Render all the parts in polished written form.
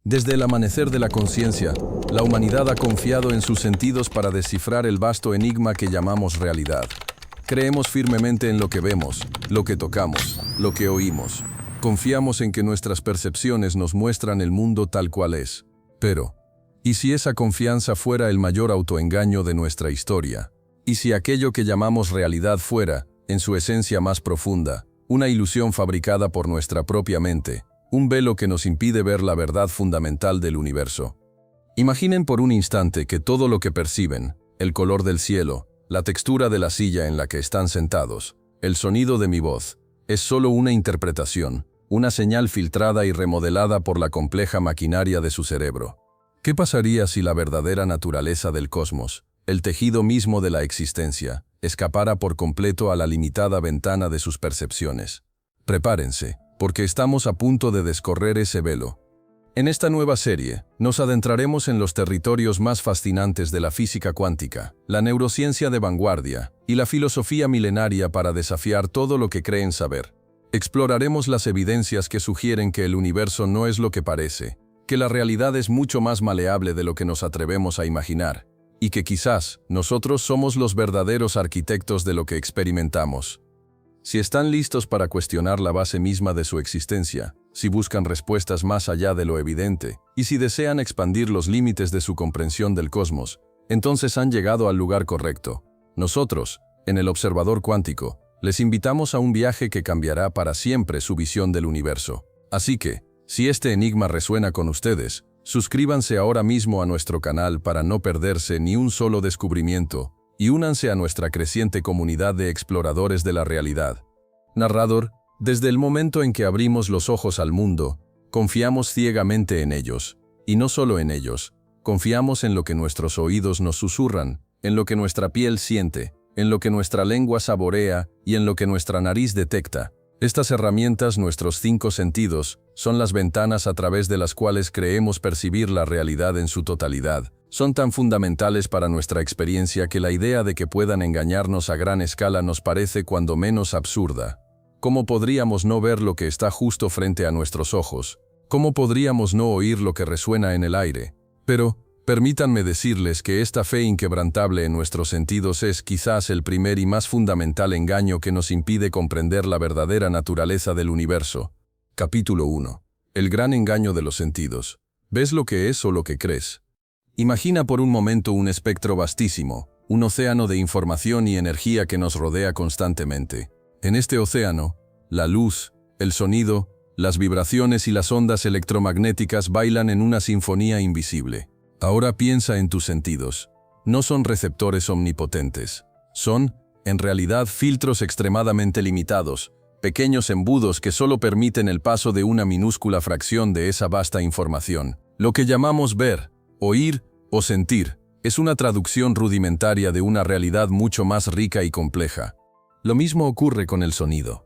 Desde el amanecer de la conciencia, la humanidad ha confiado en sus sentidos para descifrar el vasto enigma que llamamos realidad. Creemos firmemente en lo que vemos, lo que tocamos, lo que oímos. Confiamos en que nuestras percepciones nos muestran el mundo tal cual es. Pero, ¿y si esa confianza fuera el mayor autoengaño de nuestra historia? ¿Y si aquello que llamamos realidad fuera, en su esencia más profunda, una ilusión fabricada por nuestra propia mente? Un velo que nos impide ver la verdad fundamental del universo. Imaginen por un instante que todo lo que perciben, el color del cielo, la textura de la silla en la que están sentados, el sonido de mi voz, es solo una interpretación, una señal filtrada y remodelada por la compleja maquinaria de su cerebro. ¿Qué pasaría si la verdadera naturaleza del cosmos, el tejido mismo de la existencia, escapara por completo a la limitada ventana de sus percepciones? Prepárense, porque estamos a punto de descorrer ese velo. En esta nueva serie, nos adentraremos en los territorios más fascinantes de la física cuántica, la neurociencia de vanguardia y la filosofía milenaria para desafiar todo lo que creen saber. Exploraremos las evidencias que sugieren que el universo no es lo que parece, que la realidad es mucho más maleable de lo que nos atrevemos a imaginar, y que quizás nosotros somos los verdaderos arquitectos de lo que experimentamos. Si están listos para cuestionar la base misma de su existencia, si buscan respuestas más allá de lo evidente, y si desean expandir los límites de su comprensión del cosmos, entonces han llegado al lugar correcto. Nosotros, en el Observador Cuántico, les invitamos a un viaje que cambiará para siempre su visión del universo. Así que, si este enigma resuena con ustedes, suscríbanse ahora mismo a nuestro canal para no perderse ni un solo descubrimiento, y únanse a nuestra creciente comunidad de exploradores de la realidad. Narrador, desde el momento en que abrimos los ojos al mundo, confiamos ciegamente en ellos, y no solo en ellos, confiamos en lo que nuestros oídos nos susurran, en lo que nuestra piel siente, en lo que nuestra lengua saborea y en lo que nuestra nariz detecta. Estas herramientas, nuestros 5 sentidos, son las ventanas a través de las cuales creemos percibir la realidad en su totalidad. Son tan fundamentales para nuestra experiencia que la idea de que puedan engañarnos a gran escala nos parece cuando menos absurda. ¿Cómo podríamos no ver lo que está justo frente a nuestros ojos? ¿Cómo podríamos no oír lo que resuena en el aire? Pero, permítanme decirles que esta fe inquebrantable en nuestros sentidos es quizás el primer y más fundamental engaño que nos impide comprender la verdadera naturaleza del universo. Capítulo 1. El gran engaño de los sentidos. ¿Ves lo que es o lo que crees? Imagina por un momento un espectro vastísimo, un océano de información y energía que nos rodea constantemente. En este océano, la luz, el sonido, las vibraciones y las ondas electromagnéticas bailan en una sinfonía invisible. Ahora piensa en tus sentidos. No son receptores omnipotentes. Son, en realidad, filtros extremadamente limitados, pequeños embudos que solo permiten el paso de una minúscula fracción de esa vasta información. Lo que llamamos ver, oír o sentir es una traducción rudimentaria de una realidad mucho más rica y compleja. Lo mismo ocurre con el sonido.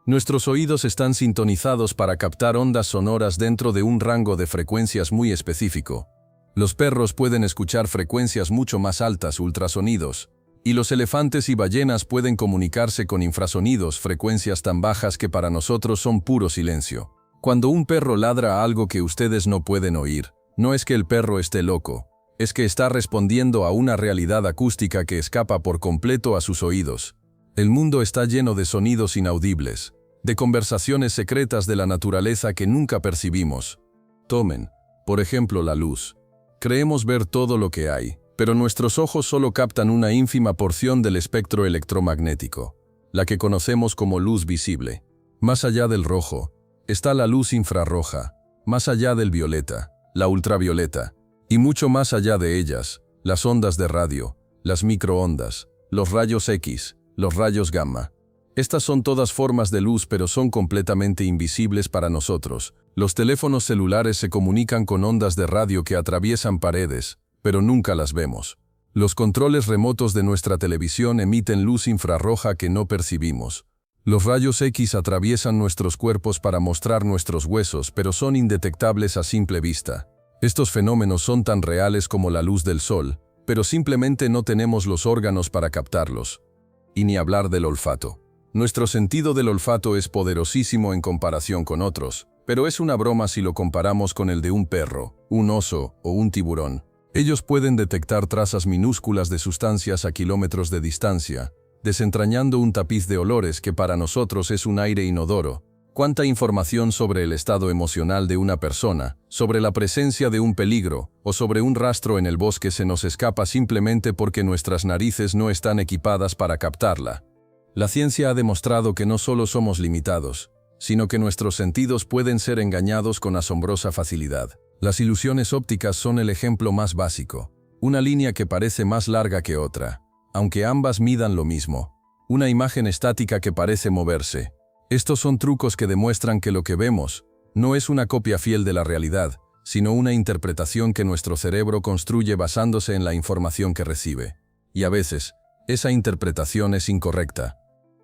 Nuestros oídos están sintonizados para captar ondas sonoras dentro de un rango de frecuencias muy específico. Los perros pueden escuchar frecuencias mucho más altas, ultrasonidos, y los elefantes y ballenas pueden comunicarse con infrasonidos, frecuencias tan bajas que para nosotros son puro silencio. Cuando un perro ladra a algo que ustedes no pueden oír, no es que el perro esté loco, es que está respondiendo a una realidad acústica que escapa por completo a sus oídos. El mundo está lleno de sonidos inaudibles, de conversaciones secretas de la naturaleza que nunca percibimos. Tomen, por ejemplo, la luz. Creemos ver todo lo que hay, pero nuestros ojos solo captan una ínfima porción del espectro electromagnético, la que conocemos como luz visible. Más allá del rojo, está la luz infrarroja, más allá del violeta, la ultravioleta, y mucho más allá de ellas, las ondas de radio, las microondas, los rayos X, los rayos gamma. Estas son todas formas de luz, pero son completamente invisibles para nosotros. Los teléfonos celulares se comunican con ondas de radio que atraviesan paredes, pero nunca las vemos. Los controles remotos de nuestra televisión emiten luz infrarroja que no percibimos. Los rayos X atraviesan nuestros cuerpos para mostrar nuestros huesos, pero son indetectables a simple vista. Estos fenómenos son tan reales como la luz del sol, pero simplemente no tenemos los órganos para captarlos. Y ni hablar del olfato. Nuestro sentido del olfato es poderosísimo en comparación con otros, Pero es una broma si lo comparamos con el de un perro, un oso o un tiburón. Ellos pueden detectar trazas minúsculas de sustancias a kilómetros de distancia, desentrañando un tapiz de olores que para nosotros es un aire inodoro. Cuánta información sobre el estado emocional de una persona, sobre la presencia de un peligro o sobre un rastro en el bosque se nos escapa simplemente porque nuestras narices no están equipadas para captarla. La ciencia ha demostrado que no solo somos limitados, sino que nuestros sentidos pueden ser engañados con asombrosa facilidad. Las ilusiones ópticas son el ejemplo más básico. Una línea que parece más larga que otra, aunque ambas midan lo mismo. Una imagen estática que parece moverse. Estos son trucos que demuestran que lo que vemos no es una copia fiel de la realidad, sino una interpretación que nuestro cerebro construye basándose en la información que recibe. Y a veces, esa interpretación es incorrecta.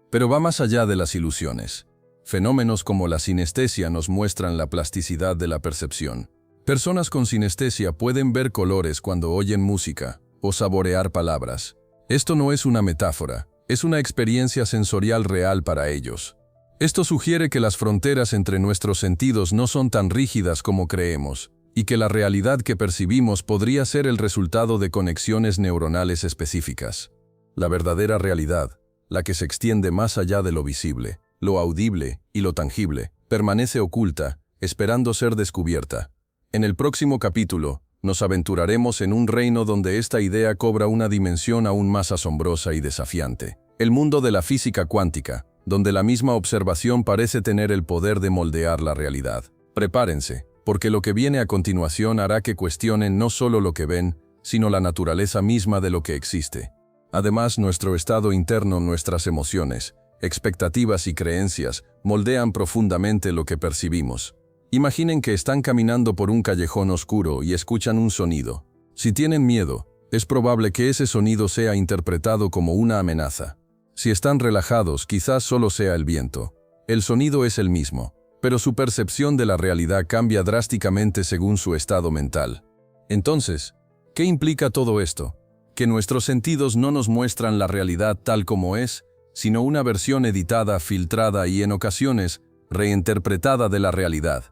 Pero va más allá de las ilusiones. Fenómenos como la sinestesia nos muestran la plasticidad de la percepción. Personas con sinestesia pueden ver colores cuando oyen música o saborear palabras. Esto no es una metáfora, es una experiencia sensorial real para ellos. Esto sugiere que las fronteras entre nuestros sentidos no son tan rígidas como creemos, y que la realidad que percibimos podría ser el resultado de conexiones neuronales específicas. La verdadera realidad, la que se extiende más allá de lo visible, lo audible y lo tangible, permanece oculta, esperando ser descubierta. En el próximo capítulo, nos aventuraremos en un reino donde esta idea cobra una dimensión aún más asombrosa y desafiante. El mundo de la física cuántica, donde la misma observación parece tener el poder de moldear la realidad. Prepárense, porque lo que viene a continuación hará que cuestionen no solo lo que ven, sino la naturaleza misma de lo que existe. Además, nuestro estado interno, nuestras emociones, expectativas y creencias moldean profundamente lo que percibimos. Imaginen que están caminando por un callejón oscuro y escuchan un sonido. Si tienen miedo, es probable que ese sonido sea interpretado como una amenaza. Si están relajados, quizás solo sea el viento. El sonido es el mismo, pero su percepción de la realidad cambia drásticamente según su estado mental. Entonces, ¿qué implica todo esto? Que nuestros sentidos no nos muestran la realidad tal como es, sino una versión editada, filtrada y en ocasiones reinterpretada de la realidad.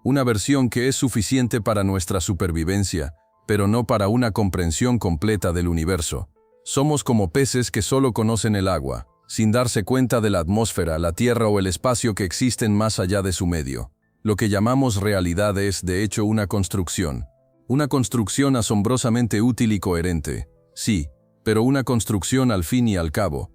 Una versión que es suficiente para nuestra supervivencia, pero no para una comprensión completa del universo. Somos como peces que solo conocen el agua, sin darse cuenta de la atmósfera, la tierra o el espacio que existen más allá de su medio. Lo que llamamos realidad es, de hecho, una construcción. Una construcción asombrosamente útil y coherente. Sí, pero una construcción al fin y al cabo.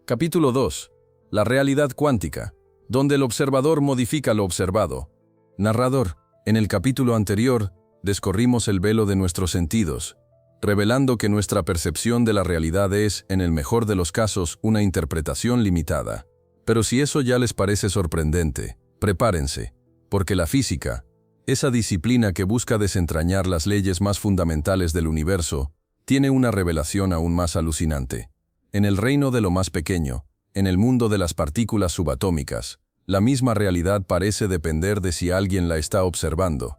Capítulo 2. La realidad cuántica, donde el observador modifica lo observado. Narrador. En el capítulo anterior, descorrimos el velo de nuestros sentidos, revelando que nuestra percepción de la realidad es, en el mejor de los casos, una interpretación limitada. Pero si eso ya les parece sorprendente, prepárense, porque la física, esa disciplina que busca desentrañar las leyes más fundamentales del universo, tiene una revelación aún más alucinante. En el reino de lo más pequeño, en el mundo de las partículas subatómicas, la misma realidad parece depender de si alguien la está observando.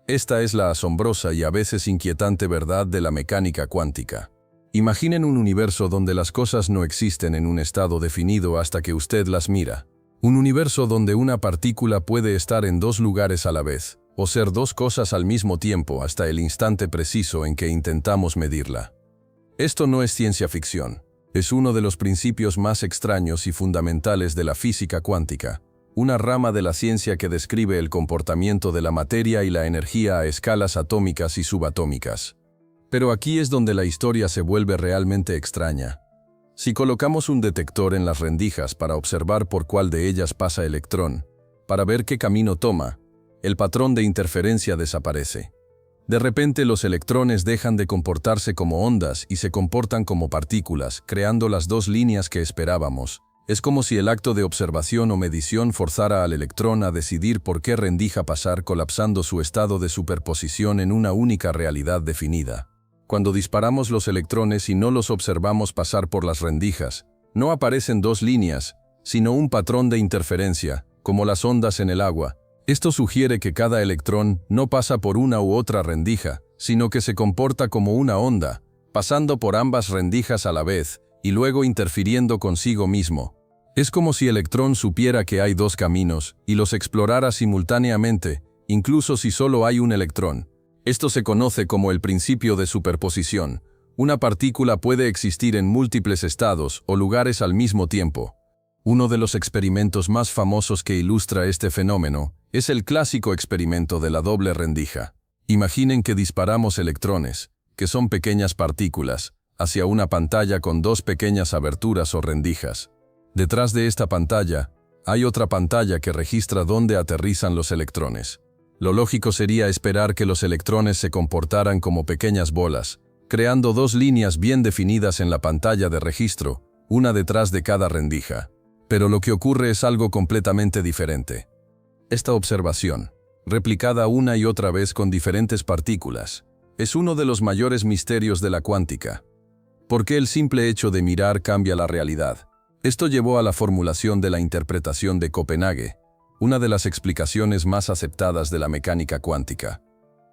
Esta es la asombrosa y a veces inquietante verdad de la mecánica cuántica. Imaginen un universo donde las cosas no existen en un estado definido hasta que usted las mira. Un universo donde una partícula puede estar en dos lugares a la vez, o ser dos cosas al mismo tiempo hasta el instante preciso en que intentamos medirla. Esto no es ciencia ficción. Es uno de los principios más extraños y fundamentales de la física cuántica, una rama de la ciencia que describe el comportamiento de la materia y la energía a escalas atómicas y subatómicas. Pero aquí es donde la historia se vuelve realmente extraña. Si colocamos un detector en las rendijas para observar por cuál de ellas pasa el electrón, para ver qué camino toma, el patrón de interferencia desaparece. De repente los electrones dejan de comportarse como ondas y se comportan como partículas, creando las dos líneas que esperábamos. Es como si el acto de observación o medición forzara al electrón a decidir por qué rendija pasar, colapsando su estado de superposición en una única realidad definida. Cuando disparamos los electrones y no los observamos pasar por las rendijas, no aparecen dos líneas, sino un patrón de interferencia, como las ondas en el agua. Esto sugiere que cada electrón no pasa por una u otra rendija, sino que se comporta como una onda, pasando por ambas rendijas a la vez y luego interfiriendo consigo mismo. Es como si el electrón supiera que hay dos caminos y los explorara simultáneamente, incluso si solo hay un electrón. Esto se conoce como el principio de superposición. Una partícula puede existir en múltiples estados o lugares al mismo tiempo. Uno de los experimentos más famosos que ilustra este fenómeno es el clásico experimento de la doble rendija. Imaginen que disparamos electrones, que son pequeñas partículas, hacia una pantalla con dos pequeñas aberturas o rendijas. Detrás de esta pantalla, hay otra pantalla que registra dónde aterrizan los electrones. Lo lógico sería esperar que los electrones se comportaran como pequeñas bolas, creando dos líneas bien definidas en la pantalla de registro, una detrás de cada rendija. Pero lo que ocurre es algo completamente diferente. Esta observación, replicada una y otra vez con diferentes partículas, es uno de los mayores misterios de la cuántica. ¿Por qué el simple hecho de mirar cambia la realidad? Esto llevó a la formulación de la interpretación de Copenhague, una de las explicaciones más aceptadas de la mecánica cuántica.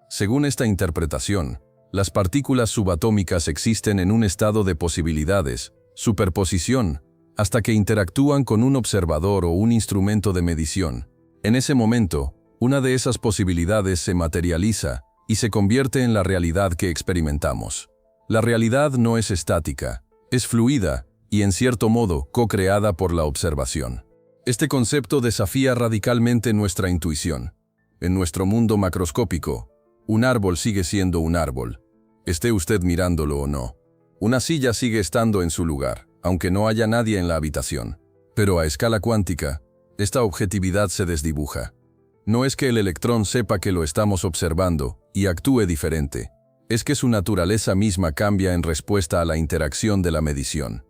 Según esta interpretación, las partículas subatómicas existen en un estado de posibilidades, superposición, hasta que interactúan con un observador o un instrumento de medición. En ese momento, una de esas posibilidades se materializa y se convierte en la realidad que experimentamos. La realidad no es estática, es fluida y, en cierto modo, co-creada por la observación. Este concepto desafía radicalmente nuestra intuición. En nuestro mundo macroscópico, un árbol sigue siendo un árbol, esté usted mirándolo o no. Una silla sigue estando en su lugar, aunque no haya nadie en la habitación. Pero a escala cuántica, esta objetividad se desdibuja. No es que el electrón sepa que lo estamos observando y actúe diferente, es que su naturaleza misma cambia en respuesta a la interacción de la medición.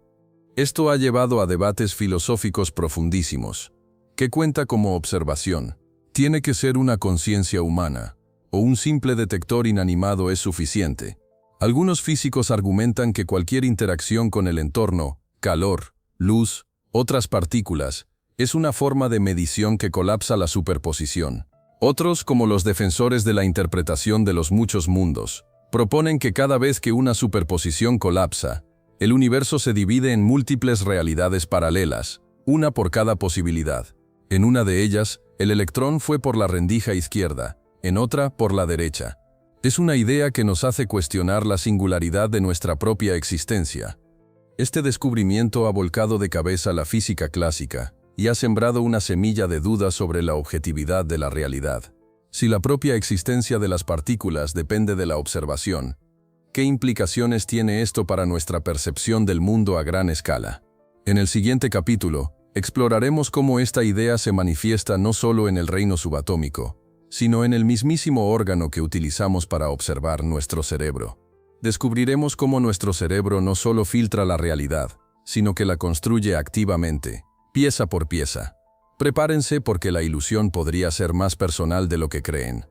Esto ha llevado a debates filosóficos profundísimos. ¿Qué cuenta como observación? ¿Tiene que ser una conciencia humana? ¿O un simple detector inanimado es suficiente? Algunos físicos argumentan que cualquier interacción con el entorno, calor, luz, otras partículas, es una forma de medición que colapsa la superposición. Otros, como los defensores de la interpretación de los muchos mundos, proponen que cada vez que una superposición colapsa, el universo se divide en múltiples realidades paralelas, una por cada posibilidad. En una de ellas, el electrón fue por la rendija izquierda, en otra, por la derecha. Es una idea que nos hace cuestionar la singularidad de nuestra propia existencia. Este descubrimiento ha volcado de cabeza la física clásica y ha sembrado una semilla de duda sobre la objetividad de la realidad. Si la propia existencia de las partículas depende de la observación, ¿qué implicaciones tiene esto para nuestra percepción del mundo a gran escala? En el siguiente capítulo, exploraremos cómo esta idea se manifiesta no solo en el reino subatómico, sino en el mismísimo órgano que utilizamos para observar nuestro cerebro. Descubriremos cómo nuestro cerebro no solo filtra la realidad, sino que la construye activamente, pieza por pieza. Prepárense porque la ilusión podría ser más personal de lo que creen.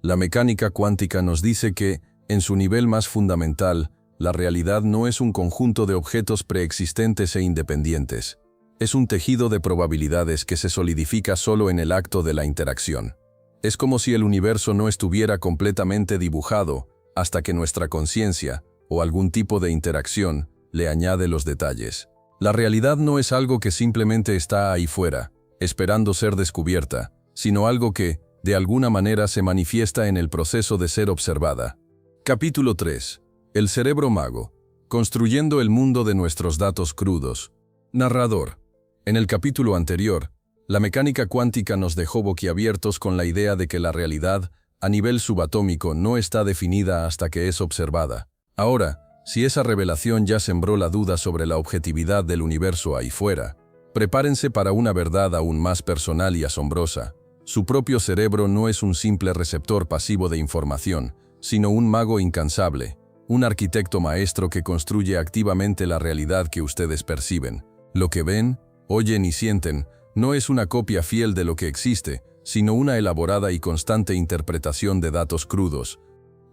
La mecánica cuántica nos dice que, en su nivel más fundamental, la realidad no es un conjunto de objetos preexistentes e independientes. Es un tejido de probabilidades que se solidifica solo en el acto de la interacción. Es como si el universo no estuviera completamente dibujado hasta que nuestra conciencia, o algún tipo de interacción, le añade los detalles. La realidad no es algo que simplemente está ahí fuera, esperando ser descubierta, sino algo que, de alguna manera, se manifiesta en el proceso de ser observada. Capítulo 3. El cerebro mago. Construyendo el mundo de nuestros datos crudos. Narrador. En el capítulo anterior, la mecánica cuántica nos dejó boquiabiertos con la idea de que la realidad, a nivel subatómico, no está definida hasta que es observada. Ahora, si esa revelación ya sembró la duda sobre la objetividad del universo ahí fuera, prepárense para una verdad aún más personal y asombrosa. Su propio cerebro no es un simple receptor pasivo de información, sino un mago incansable, un arquitecto maestro que construye activamente la realidad que ustedes perciben. Lo que ven, oyen y sienten no es una copia fiel de lo que existe, sino una elaborada y constante interpretación de datos crudos.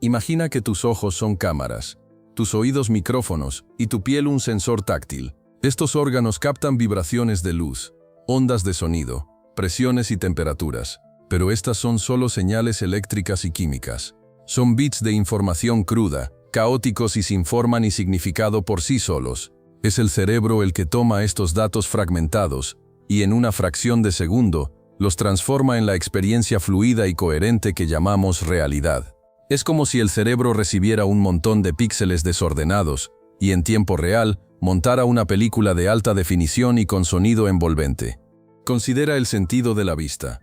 Imagina que tus ojos son cámaras, tus oídos micrófonos y tu piel un sensor táctil. Estos órganos captan vibraciones de luz, ondas de sonido, presiones y temperaturas, pero estas son solo señales eléctricas y químicas. Son bits de información cruda, caóticos y sin forma ni significado por sí solos. Es el cerebro el que toma estos datos fragmentados y en una fracción de segundo los transforma en la experiencia fluida y coherente que llamamos realidad. Es como si el cerebro recibiera un montón de píxeles desordenados y en tiempo real montara una película de alta definición y con sonido envolvente. Considera el sentido de la vista.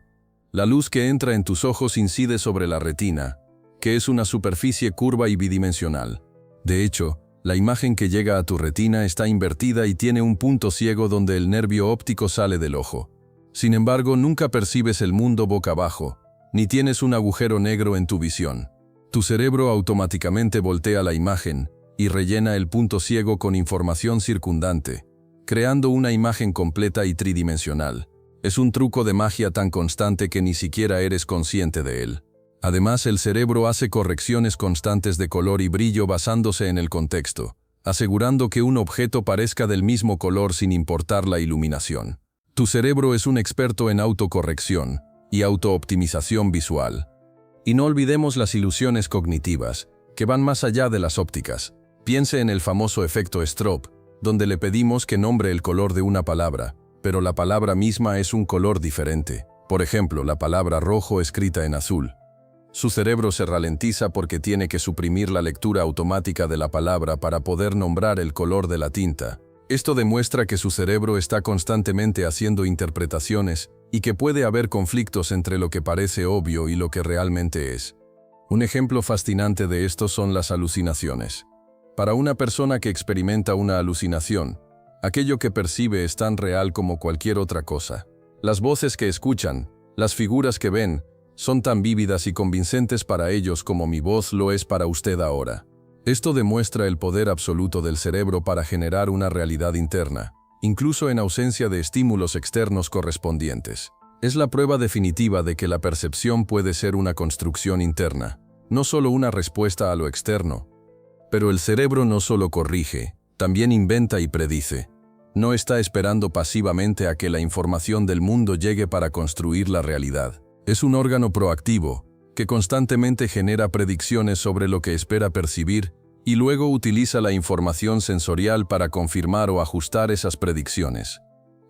La luz que entra en tus ojos incide sobre la retina, que es una superficie curva y bidimensional. De hecho, la imagen que llega a tu retina está invertida y tiene un punto ciego donde el nervio óptico sale del ojo. Sin embargo, nunca percibes el mundo boca abajo, ni tienes un agujero negro en tu visión. Tu cerebro automáticamente voltea la imagen y rellena el punto ciego con información circundante, creando una imagen completa y tridimensional. Es un truco de magia tan constante que ni siquiera eres consciente de él. Además, el cerebro hace correcciones constantes de color y brillo basándose en el contexto, asegurando que un objeto parezca del mismo color sin importar la iluminación. Tu cerebro es un experto en autocorrección y autooptimización visual. Y no olvidemos las ilusiones cognitivas, que van más allá de las ópticas. Piense en el famoso efecto Strobe, donde le pedimos que nombre el color de una palabra, pero la palabra misma es un color diferente. Por ejemplo, la palabra rojo escrita en azul. Su cerebro se ralentiza porque tiene que suprimir la lectura automática de la palabra para poder nombrar el color de la tinta. Esto demuestra que su cerebro está constantemente haciendo interpretaciones y que puede haber conflictos entre lo que parece obvio y lo que realmente es. Un ejemplo fascinante de esto son las alucinaciones. Para una persona que experimenta una alucinación, aquello que percibe es tan real como cualquier otra cosa. Las voces que escuchan, las figuras que ven, son tan vívidas y convincentes para ellos como mi voz lo es para usted ahora. Esto demuestra el poder absoluto del cerebro para generar una realidad interna, incluso en ausencia de estímulos externos correspondientes. Es la prueba definitiva de que la percepción puede ser una construcción interna, no solo una respuesta a lo externo. Pero el cerebro no solo corrige, también inventa y predice. No está esperando pasivamente a que la información del mundo llegue para construir la realidad. Es un órgano proactivo, que constantemente genera predicciones sobre lo que espera percibir y luego utiliza la información sensorial para confirmar o ajustar esas predicciones.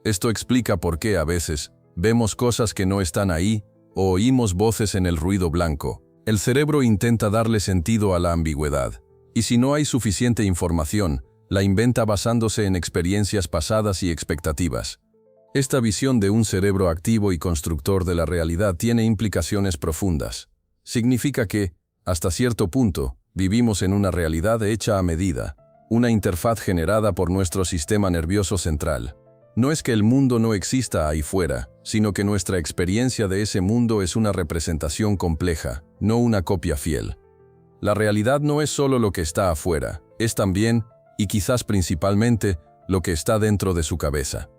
Esto explica por qué a veces vemos cosas que no están ahí o oímos voces en el ruido blanco. El cerebro intenta darle sentido a la ambigüedad, y si no hay suficiente información, la inventa basándose en experiencias pasadas y expectativas. Esta visión de un cerebro activo y constructor de la realidad tiene implicaciones profundas. Significa que, hasta cierto punto, vivimos en una realidad hecha a medida, una interfaz generada por nuestro sistema nervioso central. No es que el mundo no exista ahí fuera, sino que nuestra experiencia de ese mundo es una representación compleja, no una copia fiel. La realidad no es solo lo que está afuera, es también, y quizás principalmente, lo que está dentro de su cabeza.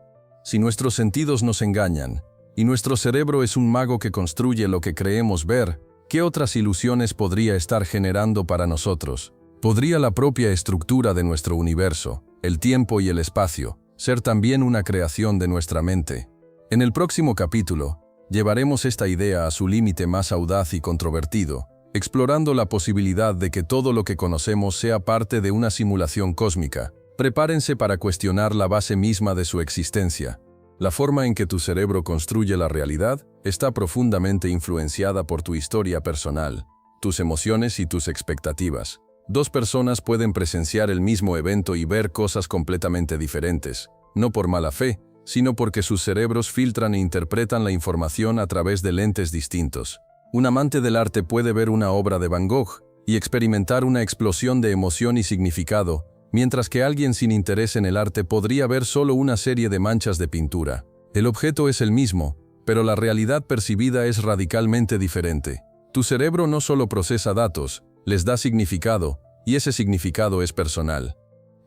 Si nuestros sentidos nos engañan, y nuestro cerebro es un mago que construye lo que creemos ver, ¿qué otras ilusiones podría estar generando para nosotros? ¿Podría la propia estructura de nuestro universo, el tiempo y el espacio, ser también una creación de nuestra mente? En el próximo capítulo, llevaremos esta idea a su límite más audaz y controvertido, explorando la posibilidad de que todo lo que conocemos sea parte de una simulación cósmica. Prepárense para cuestionar la base misma de su existencia. La forma en que tu cerebro construye la realidad está profundamente influenciada por tu historia personal, tus emociones y tus expectativas. Dos personas pueden presenciar el mismo evento y ver cosas completamente diferentes, no por mala fe, sino porque sus cerebros filtran e interpretan la información a través de lentes distintos. Un amante del arte puede ver una obra de Van Gogh y experimentar una explosión de emoción y significado, mientras que alguien sin interés en el arte podría ver solo una serie de manchas de pintura. El objeto es el mismo, pero la realidad percibida es radicalmente diferente. Tu cerebro no solo procesa datos, les da significado, y ese significado es personal.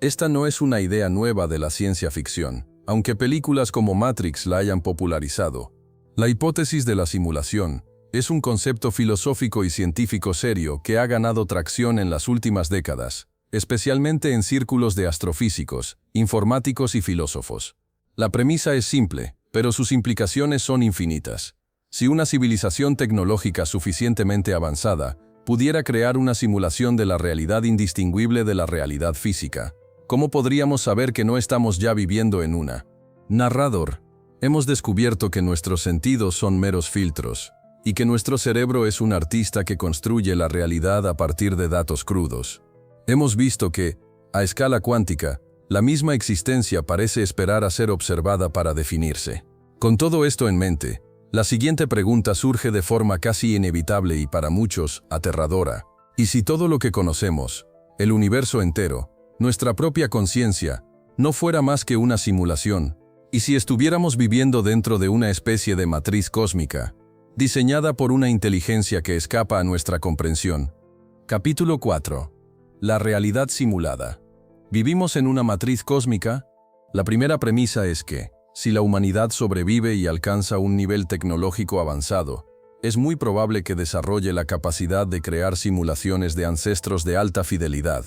Esta no es una idea nueva de la ciencia ficción, aunque películas como Matrix la hayan popularizado. La hipótesis de la simulación es un concepto filosófico y científico serio que ha ganado tracción en las últimas décadas, especialmente en círculos de astrofísicos, informáticos y filósofos. La premisa es simple, pero sus implicaciones son infinitas. Si una civilización tecnológica suficientemente avanzada pudiera crear una simulación de la realidad indistinguible de la realidad física, ¿Cómo podríamos saber que no estamos ya viviendo en una? Narrador. Hemos descubierto que nuestros sentidos son meros filtros, y que nuestro cerebro es un artista que construye la realidad a partir de datos crudos. Hemos visto que, a escala cuántica, la misma existencia parece esperar a ser observada para definirse. Con todo esto en mente, la siguiente pregunta surge de forma casi inevitable y para muchos, aterradora. ¿Y si todo lo que conocemos, el universo entero, nuestra propia conciencia, no fuera más que una simulación? ¿Y si estuviéramos viviendo dentro de una especie de matriz cósmica, diseñada por una inteligencia que escapa a nuestra comprensión? Capítulo 4. La realidad simulada. ¿Vivimos en una matriz cósmica? La primera premisa es que, si la humanidad sobrevive y alcanza un nivel tecnológico avanzado, es muy probable que desarrolle la capacidad de crear simulaciones de ancestros de alta fidelidad.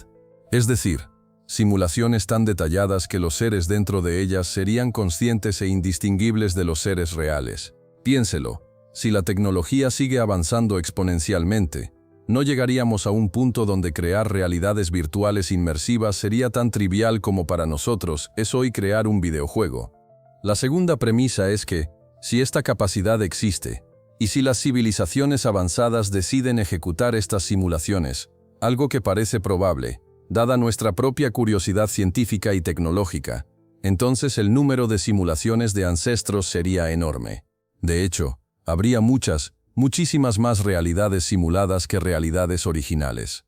Es decir, simulaciones tan detalladas que los seres dentro de ellas serían conscientes e indistinguibles de los seres reales. Piénselo, si la tecnología sigue avanzando exponencialmente, no llegaríamos a un punto donde crear realidades virtuales inmersivas sería tan trivial como para nosotros es hoy crear un videojuego. La segunda premisa es que, si esta capacidad existe, y si las civilizaciones avanzadas deciden ejecutar estas simulaciones, algo que parece probable, dada nuestra propia curiosidad científica y tecnológica, entonces el número de simulaciones de ancestros sería enorme. De hecho, habría muchísimas más realidades simuladas que realidades originales.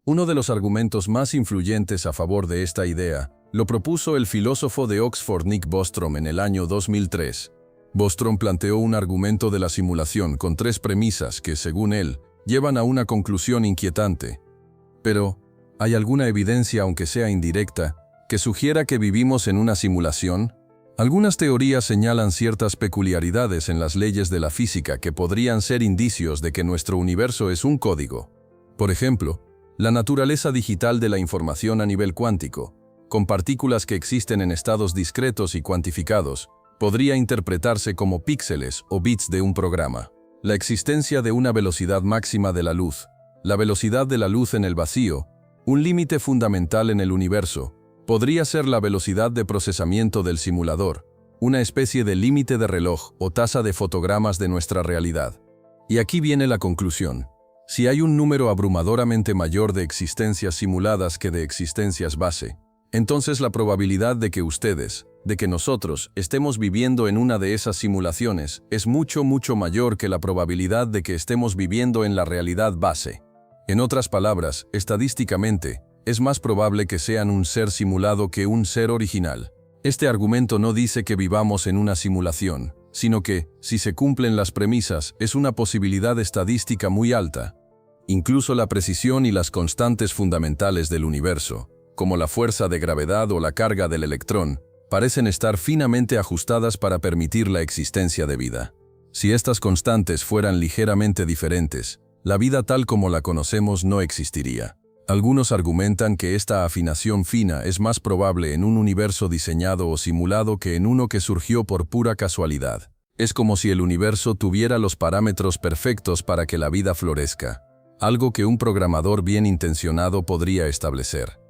Uno de los argumentos más influyentes a favor de esta idea lo propuso el filósofo de Oxford Nick Bostrom en el año 2003. Bostrom planteó un argumento de la simulación con 3 premisas que, según él, llevan a una conclusión inquietante. Pero, ¿hay alguna evidencia, aunque sea indirecta, que sugiera que vivimos en una simulación? Algunas teorías señalan ciertas peculiaridades en las leyes de la física que podrían ser indicios de que nuestro universo es un código. Por ejemplo, la naturaleza digital de la información a nivel cuántico, con partículas que existen en estados discretos y cuantificados, podría interpretarse como píxeles o bits de un programa. La existencia de una velocidad máxima de la luz, la velocidad de la luz en el vacío, un límite fundamental en el universo, podría ser la velocidad de procesamiento del simulador, una especie de límite de reloj o tasa de fotogramas de nuestra realidad. Y aquí viene la conclusión. Si hay un número abrumadoramente mayor de existencias simuladas que de existencias base, entonces la probabilidad de que nosotros estemos viviendo en una de esas simulaciones es mucho mayor que la probabilidad de que estemos viviendo en la realidad base. En otras palabras, estadísticamente, es más probable que sean un ser simulado que un ser original. Este argumento no dice que vivamos en una simulación, sino que, si se cumplen las premisas, es una posibilidad estadística muy alta. Incluso la precisión y las constantes fundamentales del universo, como la fuerza de gravedad o la carga del electrón, parecen estar finamente ajustadas para permitir la existencia de vida. Si estas constantes fueran ligeramente diferentes, la vida tal como la conocemos no existiría. Algunos argumentan que esta afinación fina es más probable en un universo diseñado o simulado que en uno que surgió por pura casualidad. Es como si el universo tuviera los parámetros perfectos para que la vida florezca, algo que un programador bien intencionado podría establecer.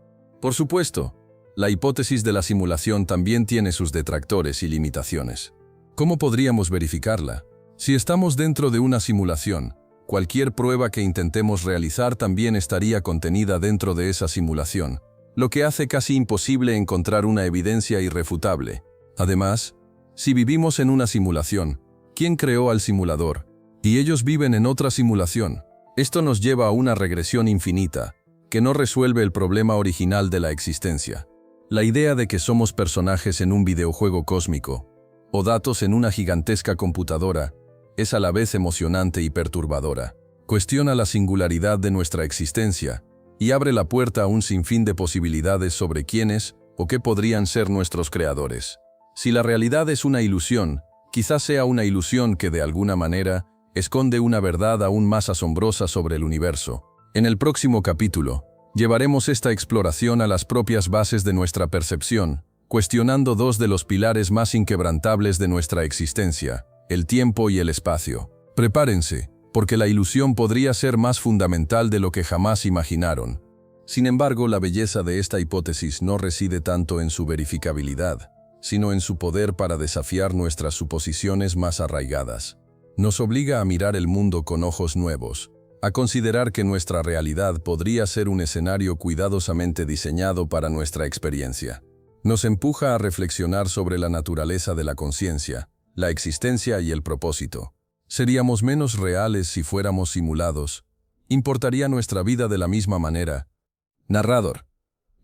Por supuesto, la hipótesis de la simulación también tiene sus detractores y limitaciones. ¿Cómo podríamos verificarla? Si estamos dentro de una simulación, cualquier prueba que intentemos realizar también estaría contenida dentro de esa simulación, lo que hace casi imposible encontrar una evidencia irrefutable. Además, si vivimos en una simulación, ¿quién creó al simulador? Y ellos viven en otra simulación. Esto nos lleva a una regresión infinita, que no resuelve el problema original de la existencia. La idea de que somos personajes en un videojuego cósmico, o datos en una gigantesca computadora, es a la vez emocionante y perturbadora. Cuestiona la singularidad de nuestra existencia y abre la puerta a un sinfín de posibilidades sobre quiénes o qué podrían ser nuestros creadores. Si la realidad es una ilusión, quizás sea una ilusión que de alguna manera esconde una verdad aún más asombrosa sobre el universo. En el próximo capítulo, llevaremos esta exploración a las propias bases de nuestra percepción, cuestionando 2 de los pilares más inquebrantables de nuestra existencia, el tiempo y el espacio. Prepárense, porque la ilusión podría ser más fundamental de lo que jamás imaginaron. Sin embargo, la belleza de esta hipótesis no reside tanto en su verificabilidad, sino en su poder para desafiar nuestras suposiciones más arraigadas. Nos obliga a mirar el mundo con ojos nuevos, a considerar que nuestra realidad podría ser un escenario cuidadosamente diseñado para nuestra experiencia. Nos empuja a reflexionar sobre la naturaleza de la conciencia, la existencia y el propósito. ¿Seríamos menos reales si fuéramos simulados? ¿Importaría nuestra vida de la misma manera? Narrador.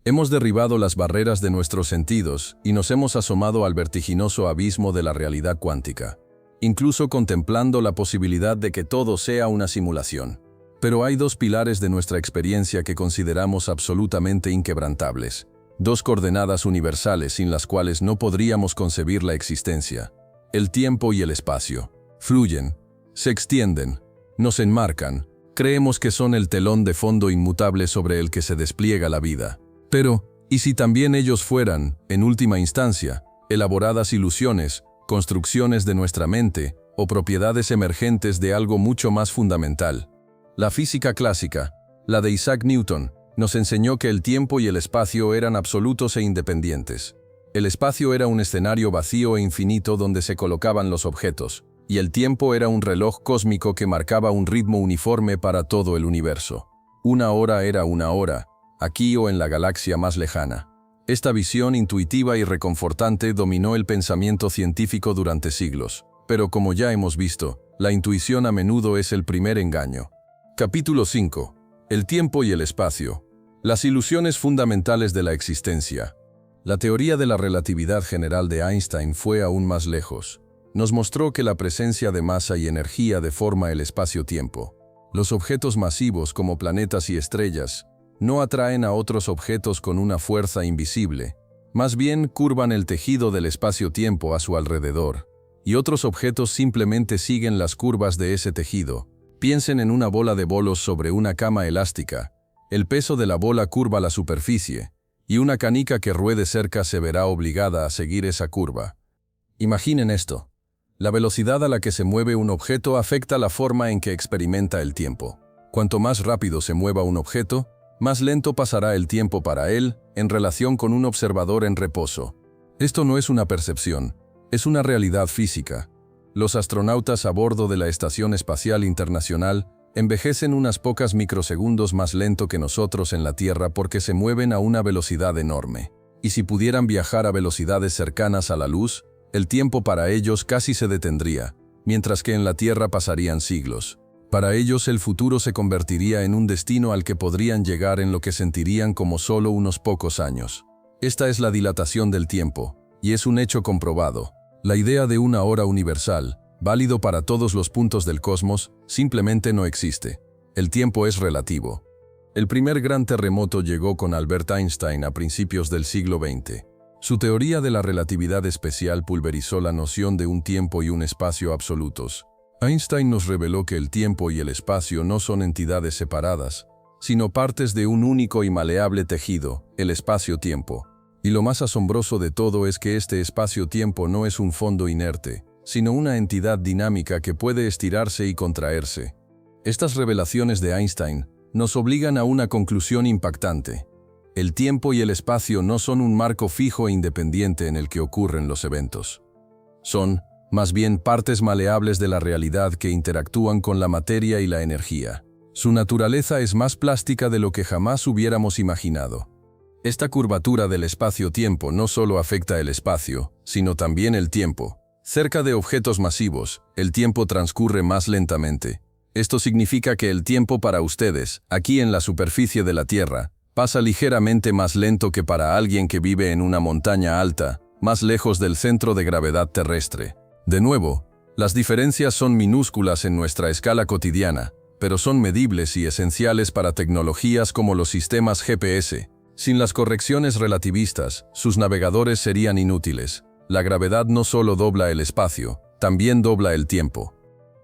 Hemos derribado las barreras de nuestros sentidos y nos hemos asomado al vertiginoso abismo de la realidad cuántica, incluso contemplando la posibilidad de que todo sea una simulación. Pero hay dos pilares de nuestra experiencia que consideramos absolutamente inquebrantables, dos coordenadas universales sin las cuales no podríamos concebir la existencia: el tiempo y el espacio. Fluyen, se extienden, nos enmarcan, creemos que son el telón de fondo inmutable sobre el que se despliega la vida. Pero, ¿y si también ellos fueran, en última instancia, elaboradas ilusiones, construcciones de nuestra mente o propiedades emergentes de algo mucho más fundamental? La física clásica, la de Isaac Newton, nos enseñó que el tiempo y el espacio eran absolutos e independientes. El espacio era un escenario vacío e infinito donde se colocaban los objetos, y el tiempo era un reloj cósmico que marcaba un ritmo uniforme para todo el universo. Una hora era una hora, aquí o en la galaxia más lejana. Esta visión intuitiva y reconfortante dominó el pensamiento científico durante siglos, pero como ya hemos visto, la intuición a menudo es el primer engaño. Capítulo 5. El tiempo y el espacio. Las ilusiones fundamentales de la existencia. La teoría de la relatividad general de Einstein fue aún más lejos. Nos mostró que la presencia de masa y energía deforma el espacio-tiempo. Los objetos masivos como planetas y estrellas no atraen a otros objetos con una fuerza invisible, más bien curvan el tejido del espacio-tiempo a su alrededor, y otros objetos simplemente siguen las curvas de ese tejido. Piensen en una bola de bolos sobre una cama elástica. El peso de la bola curva la superficie, y una canica que ruede cerca se verá obligada a seguir esa curva. Imaginen esto. La velocidad a la que se mueve un objeto afecta la forma en que experimenta el tiempo. Cuanto más rápido se mueva un objeto, más lento pasará el tiempo para él en relación con un observador en reposo. Esto no es una percepción, es una realidad física. Los astronautas a bordo de la Estación Espacial Internacional envejecen unas pocas microsegundos más lento que nosotros en la Tierra porque se mueven a una velocidad enorme. Y si pudieran viajar a velocidades cercanas a la luz, el tiempo para ellos casi se detendría, mientras que en la Tierra pasarían siglos. Para ellos el futuro se convertiría en un destino al que podrían llegar en lo que sentirían como solo unos pocos años. Esta es la dilatación del tiempo, y es un hecho comprobado. La idea de una hora universal, válido para todos los puntos del cosmos, simplemente no existe. El tiempo es relativo. El primer gran terremoto llegó con Albert Einstein a principios del siglo XX. Su teoría de la relatividad especial pulverizó la noción de un tiempo y un espacio absolutos. Einstein nos reveló que el tiempo y el espacio no son entidades separadas, sino partes de un único y maleable tejido, el espacio-tiempo. Y lo más asombroso de todo es que este espacio-tiempo no es un fondo inerte, sino una entidad dinámica que puede estirarse y contraerse. Estas revelaciones de Einstein nos obligan a una conclusión impactante. El tiempo y el espacio no son un marco fijo e independiente en el que ocurren los eventos. Son, más bien, partes maleables de la realidad que interactúan con la materia y la energía. Su naturaleza es más plástica de lo que jamás hubiéramos imaginado. Esta curvatura del espacio-tiempo no solo afecta el espacio, sino también el tiempo. Cerca de objetos masivos, el tiempo transcurre más lentamente. Esto significa que el tiempo para ustedes, aquí en la superficie de la Tierra, pasa ligeramente más lento que para alguien que vive en una montaña alta, más lejos del centro de gravedad terrestre. De nuevo, las diferencias son minúsculas en nuestra escala cotidiana, pero son medibles y esenciales para tecnologías como los sistemas GPS. Sin las correcciones relativistas, sus navegadores serían inútiles. La gravedad no solo dobla el espacio, también dobla el tiempo.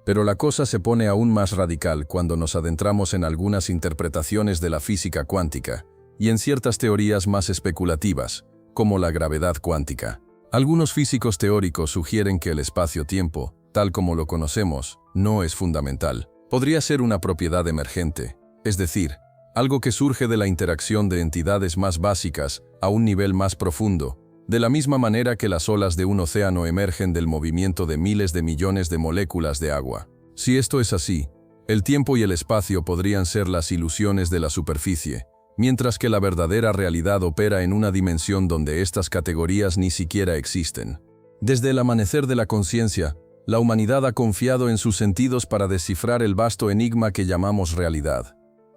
Pero la cosa se pone aún más radical cuando nos adentramos en algunas interpretaciones de la física cuántica y en ciertas teorías más especulativas, como la gravedad cuántica. Algunos físicos teóricos sugieren que el espacio-tiempo, tal como lo conocemos, no es fundamental. Podría ser una propiedad emergente, es decir, algo que surge de la interacción de entidades más básicas a un nivel más profundo, de la misma manera que las olas de un océano emergen del movimiento de miles de millones de moléculas de agua. Si esto es así, el tiempo y el espacio podrían ser las ilusiones de la superficie, mientras que la verdadera realidad opera en una dimensión donde estas categorías ni siquiera existen. Desde el amanecer de la conciencia, la humanidad ha confiado en sus sentidos para descifrar el vasto enigma que llamamos realidad.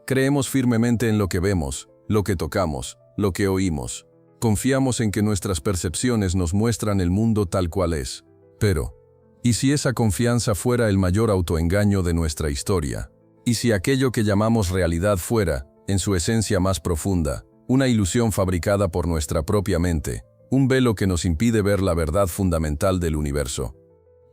Creemos firmemente en lo que vemos, lo que tocamos, lo que oímos. Confiamos en que nuestras percepciones nos muestran el mundo tal cual es. Pero, ¿y si esa confianza fuera el mayor autoengaño de nuestra historia? ¿Y si aquello que llamamos realidad fuera, en su esencia más profunda, una ilusión fabricada por nuestra propia mente, un velo que nos impide ver la verdad fundamental del universo?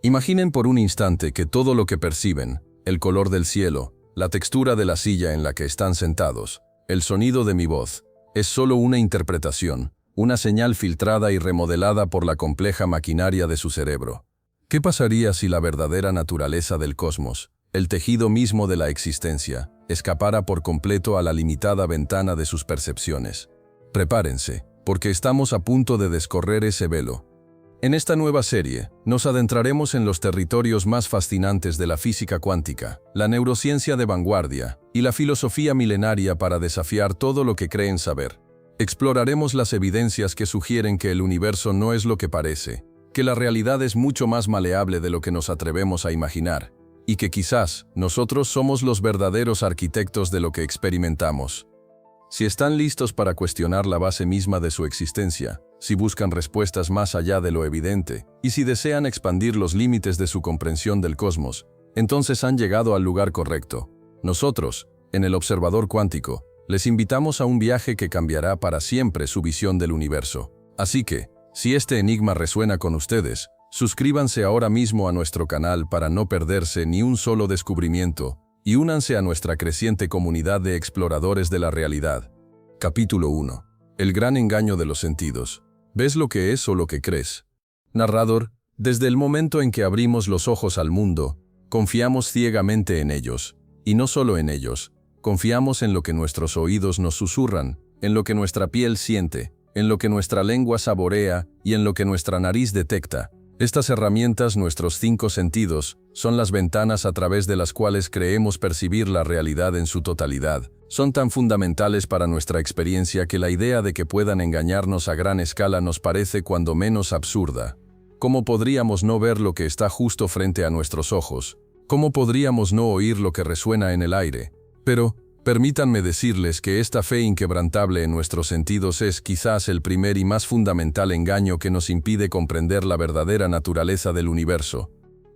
Imaginen por un instante que todo lo que perciben, el color del cielo, la textura de la silla en la que están sentados, el sonido de mi voz, es solo una interpretación, una señal filtrada y remodelada por la compleja maquinaria de su cerebro. ¿Qué pasaría si la verdadera naturaleza del cosmos, el tejido mismo de la existencia, escapara por completo a la limitada ventana de sus percepciones? Prepárense, porque estamos a punto de descorrer ese velo. En esta nueva serie, nos adentraremos en los territorios más fascinantes de la física cuántica, la neurociencia de vanguardia y la filosofía milenaria para desafiar todo lo que creen saber. Exploraremos las evidencias que sugieren que el universo no es lo que parece, que la realidad es mucho más maleable de lo que nos atrevemos a imaginar, y que quizás nosotros somos los verdaderos arquitectos de lo que experimentamos. Si están listos para cuestionar la base misma de su existencia, si buscan respuestas más allá de lo evidente, y si desean expandir los límites de su comprensión del cosmos, entonces han llegado al lugar correcto. Nosotros, en el Observador Cuántico, les invitamos a un viaje que cambiará para siempre su visión del universo. Así que, si este enigma resuena con ustedes, suscríbanse ahora mismo a nuestro canal para no perderse ni un solo descubrimiento, y únanse a nuestra creciente comunidad de exploradores de la realidad. Capítulo 1. El gran engaño de los sentidos. ¿Ves lo que es o lo que crees? Narrador, desde el momento en que abrimos los ojos al mundo, confiamos ciegamente en ellos. Y no solo en ellos, confiamos en lo que nuestros oídos nos susurran, en lo que nuestra piel siente, en lo que nuestra lengua saborea y en lo que nuestra nariz detecta. Estas herramientas, nuestros 5 sentidos, son las ventanas a través de las cuales creemos percibir la realidad en su totalidad. Son tan fundamentales para nuestra experiencia que la idea de que puedan engañarnos a gran escala nos parece cuando menos absurda. ¿Cómo podríamos no ver lo que está justo frente a nuestros ojos? ¿Cómo podríamos no oír lo que resuena en el aire? Pero, permítanme decirles que esta fe inquebrantable en nuestros sentidos es quizás el primer y más fundamental engaño que nos impide comprender la verdadera naturaleza del universo.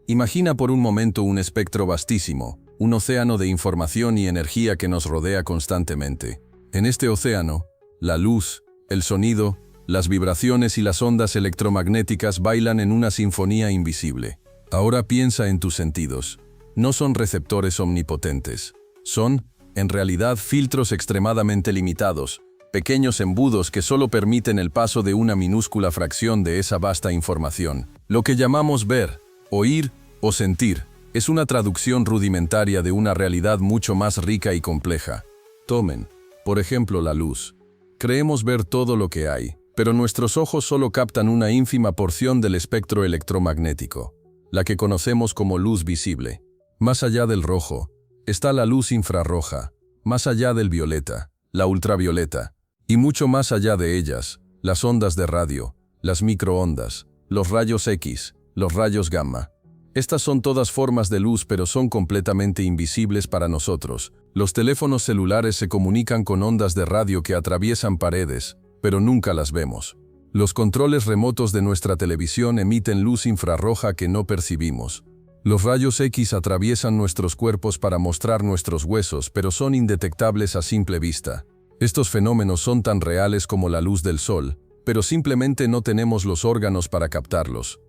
Imagina por un momento un espectro vastísimo, un océano de información y energía que nos rodea constantemente. En este océano, la luz, el sonido, las vibraciones y las ondas electromagnéticas bailan en una sinfonía invisible. Ahora piensa en tus sentidos. No son receptores omnipotentes. Son, en realidad, filtros extremadamente limitados, pequeños embudos que solo permiten el paso de una minúscula fracción de esa vasta información. Lo que llamamos ver, oír o sentir es una traducción rudimentaria de una realidad mucho más rica y compleja. Tomen, por ejemplo, la luz. Creemos ver todo lo que hay, pero nuestros ojos solo captan una ínfima porción del espectro electromagnético, la que conocemos como luz visible. Más allá del rojo, está la luz infrarroja, más allá del violeta, la ultravioleta, y mucho más allá de ellas, las ondas de radio, las microondas, los rayos X, los rayos gamma. Estas son todas formas de luz, pero son completamente invisibles para nosotros. Los teléfonos celulares se comunican con ondas de radio que atraviesan paredes, pero nunca las vemos. Los controles remotos de nuestra televisión emiten luz infrarroja que no percibimos. Los rayos X atraviesan nuestros cuerpos para mostrar nuestros huesos, pero son indetectables a simple vista. Estos fenómenos son tan reales como la luz del sol, pero simplemente no tenemos los órganos para captarlos.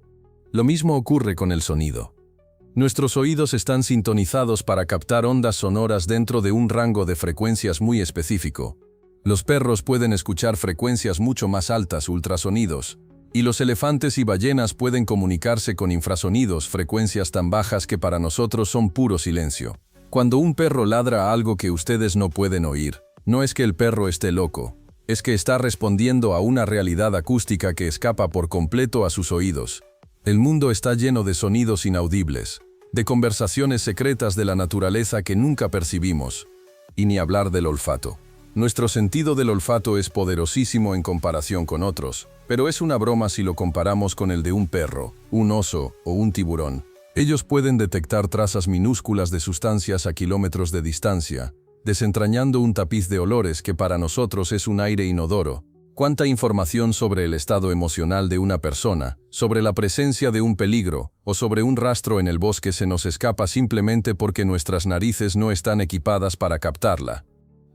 Lo mismo ocurre con el sonido. Nuestros oídos están sintonizados para captar ondas sonoras dentro de un rango de frecuencias muy específico. Los perros pueden escuchar frecuencias mucho más altas, ultrasonidos, y los elefantes y ballenas pueden comunicarse con infrasonidos, frecuencias tan bajas que para nosotros son puro silencio. Cuando un perro ladra algo que ustedes no pueden oír, No es que el perro esté loco, es que está respondiendo a una realidad acústica que escapa por completo a sus oídos. El mundo está lleno de sonidos inaudibles, de conversaciones secretas de la naturaleza que nunca percibimos, y ni hablar del olfato. Nuestro sentido del olfato es poderosísimo en comparación con otros, pero es una broma si lo comparamos con el de un perro, un oso o un tiburón. Ellos pueden detectar trazas minúsculas de sustancias a kilómetros de distancia, desentrañando un tapiz de olores que para nosotros es un aire inodoro. Cuánta información sobre el estado emocional de una persona, sobre la presencia de un peligro o sobre un rastro en el bosque se nos escapa simplemente porque nuestras narices no están equipadas para captarla.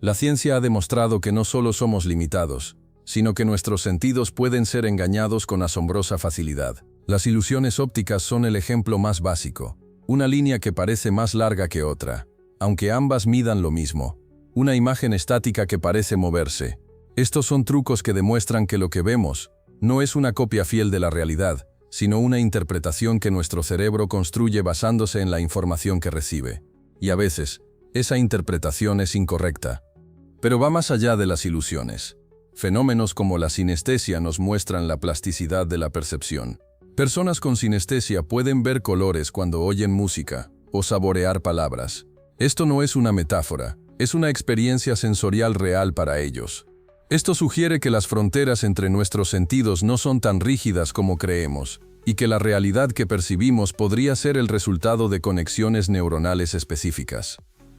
La ciencia ha demostrado que no solo somos limitados, sino que nuestros sentidos pueden ser engañados con asombrosa facilidad. Las ilusiones ópticas son el ejemplo más básico. Una línea que parece más larga que otra, aunque ambas midan lo mismo. Una imagen estática que parece moverse. Estos son trucos que demuestran que lo que vemos no es una copia fiel de la realidad, sino una interpretación que nuestro cerebro construye basándose en la información que recibe. Y a veces, esa interpretación es incorrecta. Pero va más allá de las ilusiones. Fenómenos como la sinestesia nos muestran la plasticidad de la percepción. Personas con sinestesia pueden ver colores cuando oyen música o saborear palabras. Esto no es una metáfora, es una experiencia sensorial real para ellos. Esto sugiere que las fronteras entre nuestros sentidos no son tan rígidas como creemos, y que la realidad que percibimos podría ser el resultado de conexiones neuronales específicas.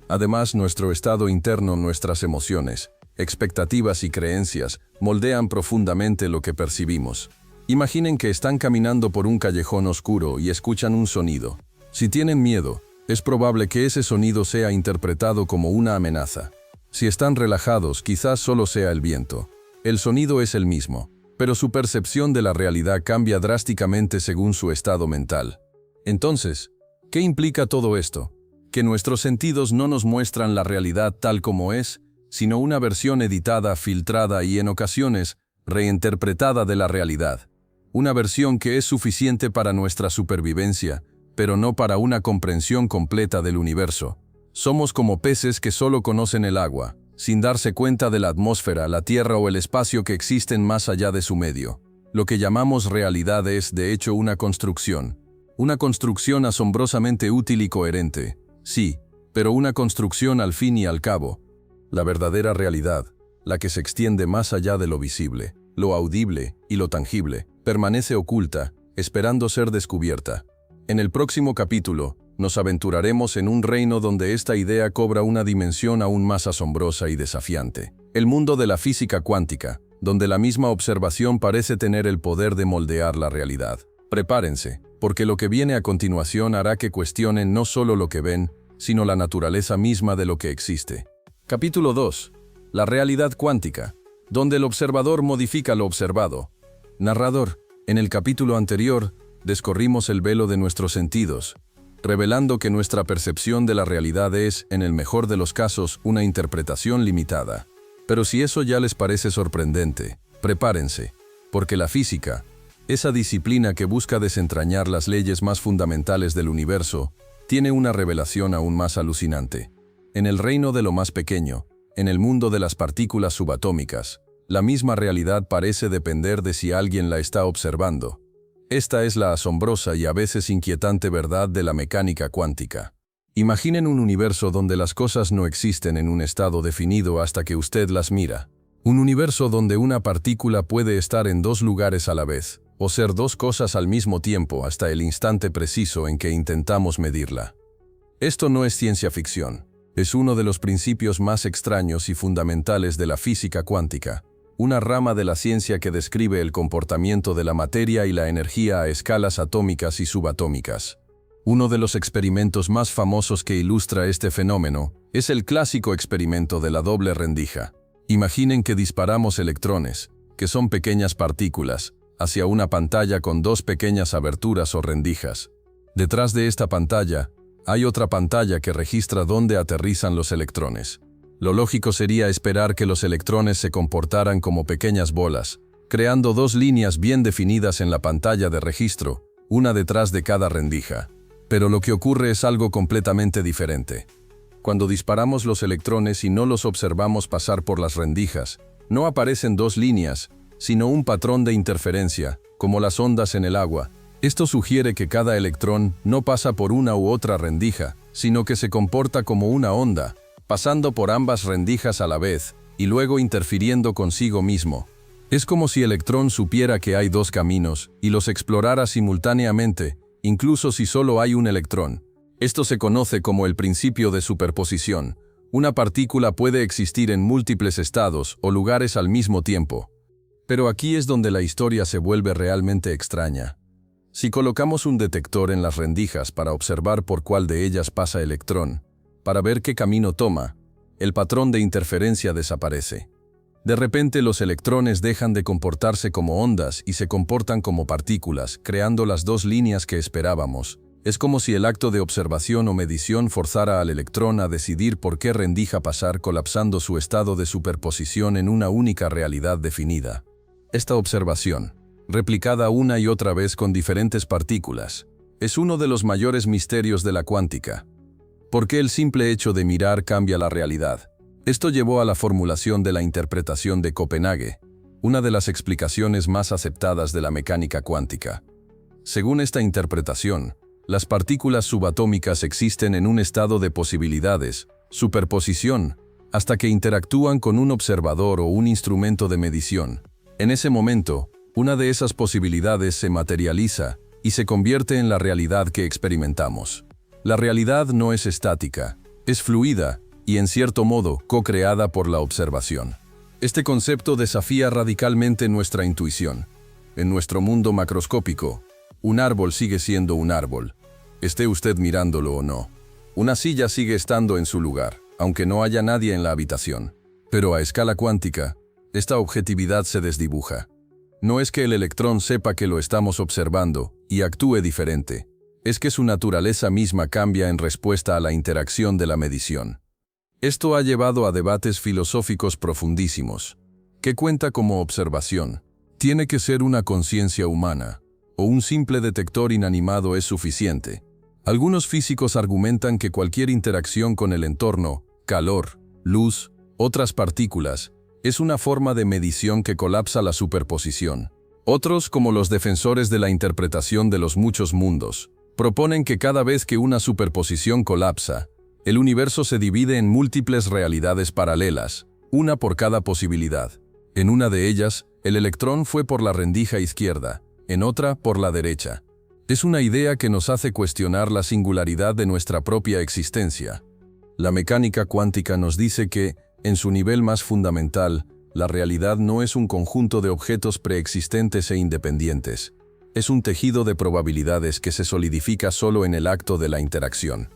Además, nuestro estado interno, nuestras emociones, expectativas y creencias moldean profundamente lo que percibimos. Imaginen que están caminando por un callejón oscuro y escuchan un sonido. Si tienen miedo, es probable que ese sonido sea interpretado como una amenaza. Si están relajados, quizás solo sea el viento. El sonido es el mismo, pero su percepción de la realidad cambia drásticamente según su estado mental. Entonces, ¿qué implica todo esto? Que nuestros sentidos no nos muestran la realidad tal como es, sino una versión editada, filtrada y en ocasiones reinterpretada de la realidad. Una versión que es suficiente para nuestra supervivencia, pero no para una comprensión completa del universo. Somos como peces que solo conocen el agua, sin darse cuenta de la atmósfera, la tierra o el espacio que existen más allá de su medio. Lo que llamamos realidad es, de hecho, una construcción asombrosamente útil y coherente. Sí, pero una construcción al fin y al cabo. La verdadera realidad, la que se extiende más allá de lo visible, lo audible y lo tangible, permanece oculta, esperando ser descubierta. En el próximo capítulo, nos aventuraremos en un reino donde esta idea cobra una dimensión aún más asombrosa y desafiante. El mundo de la física cuántica, donde la misma observación parece tener el poder de moldear la realidad. Prepárense, porque lo que viene a continuación hará que cuestionen no solo lo que ven, sino la naturaleza misma de lo que existe. Capítulo 2. La realidad cuántica, donde el observador modifica lo observado. Narrador. En el capítulo anterior, descorrimos el velo de nuestros sentidos, revelando que nuestra percepción de la realidad es, en el mejor de los casos, una interpretación limitada. Pero si eso ya les parece sorprendente, prepárense, porque la física, esa disciplina que busca desentrañar las leyes más fundamentales del universo, tiene una revelación aún más alucinante. En el reino de lo más pequeño, en el mundo de las partículas subatómicas, la misma realidad parece depender de si alguien la está observando. Esta es la asombrosa y a veces inquietante verdad de la mecánica cuántica. Imaginen un universo donde las cosas no existen en un estado definido hasta que usted las mira. Un universo donde una partícula puede estar en dos lugares a la vez, o ser dos cosas al mismo tiempo hasta el instante preciso en que intentamos medirla. Esto no es ciencia ficción. Es uno de los principios más extraños y fundamentales de la física cuántica, una rama de la ciencia que describe el comportamiento de la materia y la energía a escalas atómicas y subatómicas. Uno de los experimentos más famosos que ilustra este fenómeno es el clásico experimento de la doble rendija. Imaginen que disparamos electrones, que son pequeñas partículas, hacia una pantalla con dos pequeñas aberturas o rendijas. Detrás de esta pantalla, hay otra pantalla que registra dónde aterrizan los electrones. Lo lógico sería esperar que los electrones se comportaran como pequeñas bolas, creando dos líneas bien definidas en la pantalla de registro, una detrás de cada rendija. Pero lo que ocurre es algo completamente diferente. Cuando disparamos los electrones y no los observamos pasar por las rendijas, no aparecen dos líneas, sino un patrón de interferencia, como las ondas en el agua. Esto sugiere que cada electrón no pasa por una u otra rendija, sino que se comporta como una onda, pasando por ambas rendijas a la vez, y luego interfiriendo consigo mismo. Es como si el electrón supiera que hay dos caminos, y los explorara simultáneamente, incluso si solo hay un electrón. Esto se conoce como el principio de superposición. Una partícula puede existir en múltiples estados o lugares al mismo tiempo. Pero aquí es donde la historia se vuelve realmente extraña. Si colocamos un detector en las rendijas para observar por cuál de ellas pasa el electrón, para ver qué camino toma, el patrón de interferencia desaparece. De repente los electrones dejan de comportarse como ondas y se comportan como partículas, creando las dos líneas que esperábamos. Es como si el acto de observación o medición forzara al electrón a decidir por qué rendija pasar, colapsando su estado de superposición en una única realidad definida. Esta observación, replicada una y otra vez con diferentes partículas, es uno de los mayores misterios de la cuántica. ¿Por qué el simple hecho de mirar cambia la realidad? Esto llevó a la formulación de la interpretación de Copenhague, una de las explicaciones más aceptadas de la mecánica cuántica. Según esta interpretación, las partículas subatómicas existen en un estado de posibilidades, superposición, hasta que interactúan con un observador o un instrumento de medición. En ese momento, una de esas posibilidades se materializa y se convierte en la realidad que experimentamos. La realidad no es estática, es fluida y, en cierto modo, co-creada por la observación. Este concepto desafía radicalmente nuestra intuición. En nuestro mundo macroscópico, un árbol sigue siendo un árbol, esté usted mirándolo o no. Una silla sigue estando en su lugar, aunque no haya nadie en la habitación. Pero a escala cuántica, esta objetividad se desdibuja. No es que el electrón sepa que lo estamos observando y actúe diferente, es que su naturaleza misma cambia en respuesta a la interacción de la medición. Esto ha llevado a debates filosóficos profundísimos. ¿Qué cuenta como observación? ¿Tiene que ser una conciencia humana? ¿O un simple detector inanimado es suficiente? Algunos físicos argumentan que cualquier interacción con el entorno, calor, luz, otras partículas, es una forma de medición que colapsa la superposición. Otros, como los defensores de la interpretación de los muchos mundos, proponen que cada vez que una superposición colapsa, el universo se divide en múltiples realidades paralelas, una por cada posibilidad. En una de ellas, el electrón fue por la rendija izquierda, en otra por la derecha. Es una idea que nos hace cuestionar la singularidad de nuestra propia existencia. La mecánica cuántica nos dice que, en su nivel más fundamental, la realidad no es un conjunto de objetos preexistentes e independientes. Es un tejido de probabilidades que se solidifica solo en el acto de la interacción.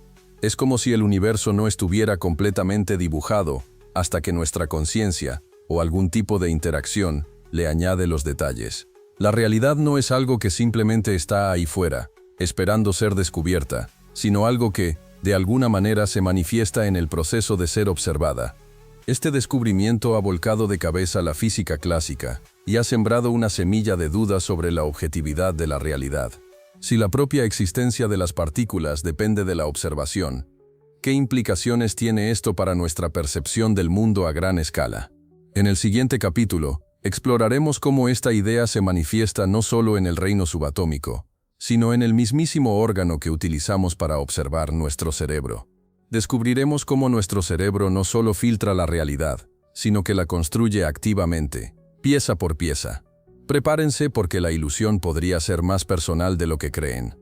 Es como si el universo no estuviera completamente dibujado hasta que nuestra conciencia, o algún tipo de interacción, le añade los detalles. La realidad no es algo que simplemente está ahí fuera, esperando ser descubierta, sino algo que, de alguna manera, se manifiesta en el proceso de ser observada. Este descubrimiento ha volcado de cabeza la física clásica y ha sembrado una semilla de duda sobre la objetividad de la realidad. Si la propia existencia de las partículas depende de la observación, ¿qué implicaciones tiene esto para nuestra percepción del mundo a gran escala? En el siguiente capítulo, exploraremos cómo esta idea se manifiesta no solo en el reino subatómico, sino en el mismísimo órgano que utilizamos para observar nuestro cerebro. Descubriremos cómo nuestro cerebro no solo filtra la realidad, sino que la construye activamente, pieza por pieza. Prepárense porque la ilusión podría ser más personal de lo que creen.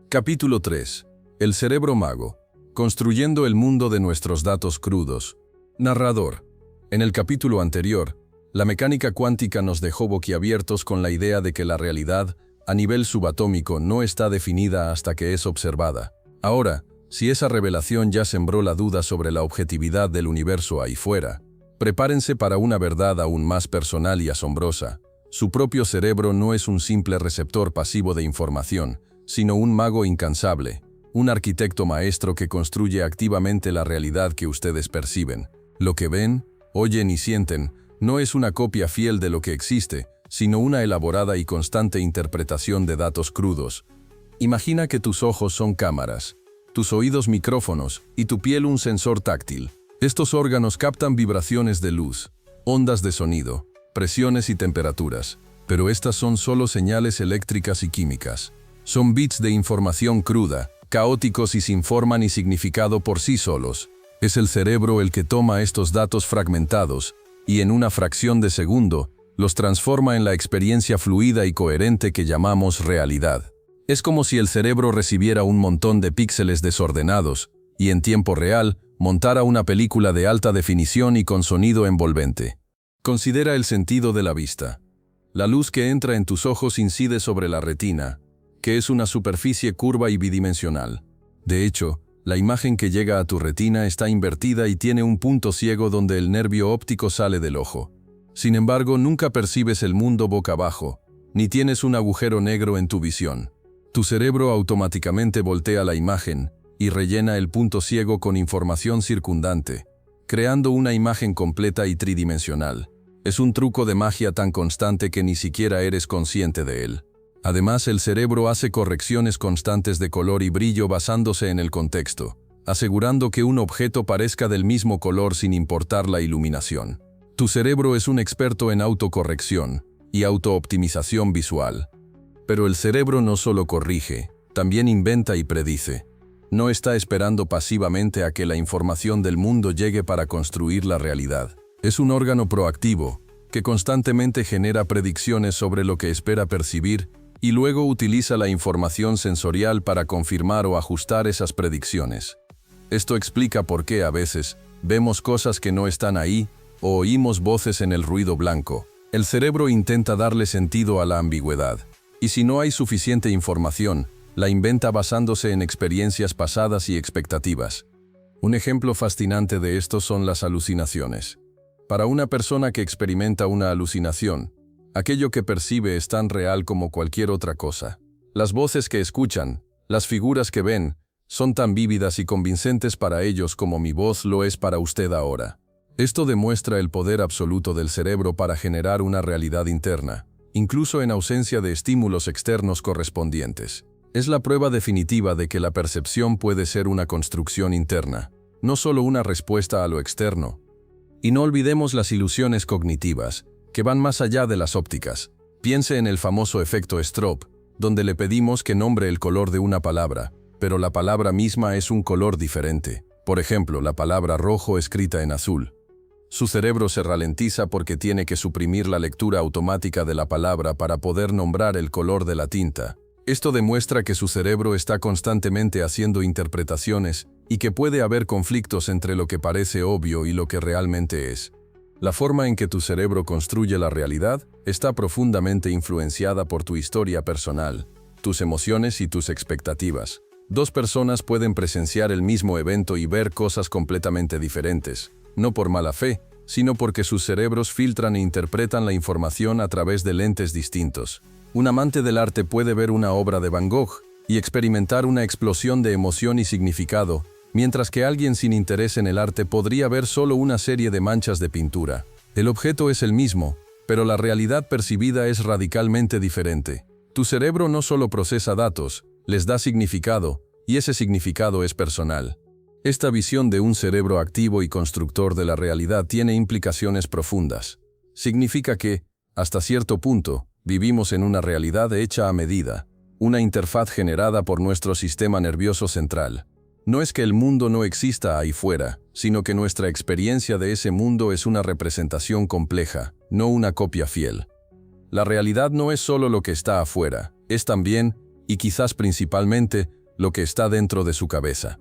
Capítulo 3. El cerebro mago. Construyendo el mundo de nuestros datos crudos. Narrador. En el capítulo anterior, la mecánica cuántica nos dejó boquiabiertos con la idea de que la realidad, a nivel subatómico, no está definida hasta que es observada. Ahora, si esa revelación ya sembró la duda sobre la objetividad del universo ahí fuera, prepárense para una verdad aún más personal y asombrosa. Su propio cerebro no es un simple receptor pasivo de información, sino un mago incansable, un arquitecto maestro que construye activamente la realidad que ustedes perciben. Lo que ven, oyen y sienten no es una copia fiel de lo que existe, sino una elaborada y constante interpretación de datos crudos. Imagina que tus ojos son cámaras. tus oídos micrófonos y tu piel un sensor táctil. Estos órganos captan vibraciones de luz, ondas de sonido, presiones y temperaturas, pero estas son solo señales eléctricas y químicas. Son bits de información cruda, caóticos y sin forma ni significado por sí solos. Es el cerebro el que toma estos datos fragmentados y en una fracción de segundo los transforma en la experiencia fluida y coherente que llamamos realidad. Es como si el cerebro recibiera un montón de píxeles desordenados y en tiempo real montara una película de alta definición y con sonido envolvente. Considera el sentido de la vista. La luz que entra en tus ojos incide sobre la retina, que es una superficie curva y bidimensional. De hecho, la imagen que llega a tu retina está invertida y tiene un punto ciego donde el nervio óptico sale del ojo. Sin embargo, nunca percibes el mundo boca abajo, ni tienes un agujero negro en tu visión. Tu cerebro automáticamente voltea la imagen y rellena el punto ciego con información circundante, creando una imagen completa y tridimensional. Es un truco de magia tan constante que ni siquiera eres consciente de él. Además, el cerebro hace correcciones constantes de color y brillo basándose en el contexto, asegurando que un objeto parezca del mismo color sin importar la iluminación. Tu cerebro es un experto en autocorrección y autooptimización visual. Pero el cerebro no solo corrige, también inventa y predice. No está esperando pasivamente a que la información del mundo llegue para construir la realidad. Es un órgano proactivo, que constantemente genera predicciones sobre lo que espera percibir y luego utiliza la información sensorial para confirmar o ajustar esas predicciones. Esto explica por qué a veces vemos cosas que no están ahí o oímos voces en el ruido blanco. El cerebro intenta darle sentido a la ambigüedad, y si no hay suficiente información, la inventa basándose en experiencias pasadas y expectativas. Un ejemplo fascinante de esto son las alucinaciones. Para una persona que experimenta una alucinación, aquello que percibe es tan real como cualquier otra cosa. Las voces que escuchan, las figuras que ven, son tan vívidas y convincentes para ellos como mi voz lo es para usted ahora. Esto demuestra el poder absoluto del cerebro para generar una realidad interna, incluso en ausencia de estímulos externos correspondientes. Es la prueba definitiva de que la percepción puede ser una construcción interna, no solo una respuesta a lo externo. Y no olvidemos las ilusiones cognitivas, que van más allá de las ópticas. Piense en el famoso efecto Strobe, donde le pedimos que nombre el color de una palabra, pero la palabra misma es un color diferente. Por ejemplo, la palabra rojo escrita en azul. Su cerebro se ralentiza porque tiene que suprimir la lectura automática de la palabra para poder nombrar el color de la tinta. Esto demuestra que su cerebro está constantemente haciendo interpretaciones y que puede haber conflictos entre lo que parece obvio y lo que realmente es. La forma en que tu cerebro construye la realidad está profundamente influenciada por tu historia personal, tus emociones y tus expectativas. Dos personas pueden presenciar el mismo evento y ver cosas completamente diferentes, no por mala fe, sino porque sus cerebros filtran e interpretan la información a través de lentes distintos. Un amante del arte puede ver una obra de Van Gogh y experimentar una explosión de emoción y significado, mientras que alguien sin interés en el arte podría ver solo una serie de manchas de pintura. El objeto es el mismo, pero la realidad percibida es radicalmente diferente. Tu cerebro no solo procesa datos, les da significado, y ese significado es personal. Esta visión de un cerebro activo y constructor de la realidad tiene implicaciones profundas. Significa que, hasta cierto punto, vivimos en una realidad hecha a medida, una interfaz generada por nuestro sistema nervioso central. No es que el mundo no exista ahí fuera, sino que nuestra experiencia de ese mundo es una representación compleja, no una copia fiel. La realidad no es solo lo que está afuera, es también, y quizás principalmente, lo que está dentro de su cabeza.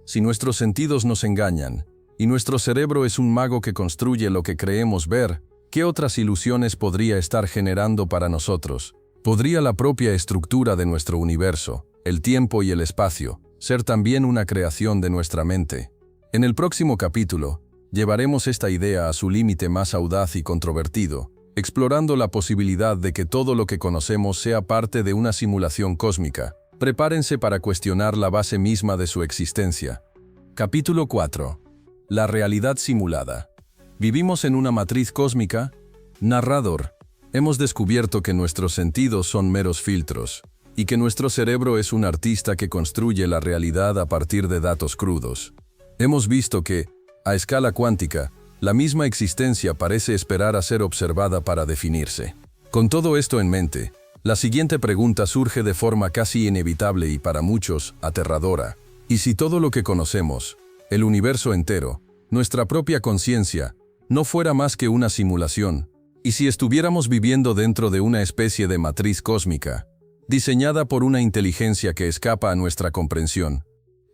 Si nuestros sentidos nos engañan, y nuestro cerebro es un mago que construye lo que creemos ver, ¿qué otras ilusiones podría estar generando para nosotros? ¿Podría la propia estructura de nuestro universo, el tiempo y el espacio, ser también una creación de nuestra mente? En el próximo capítulo, llevaremos esta idea a su límite más audaz y controvertido, explorando la posibilidad de que todo lo que conocemos sea parte de una simulación cósmica. Prepárense para cuestionar la base misma de su existencia. Capítulo 4. La realidad simulada. ¿Vivimos en una matriz cósmica? Narrador. Hemos descubierto que nuestros sentidos son meros filtros. y que nuestro cerebro es un artista que construye la realidad a partir de datos crudos. Hemos visto que, a escala cuántica, la misma existencia parece esperar a ser observada para definirse. Con todo esto en mente, la siguiente pregunta surge de forma casi inevitable y para muchos, aterradora. ¿Y si todo lo que conocemos, el universo entero, nuestra propia conciencia, no fuera más que una simulación? ¿Y si estuviéramos viviendo dentro de una especie de matriz cósmica, diseñada por una inteligencia que escapa a nuestra comprensión?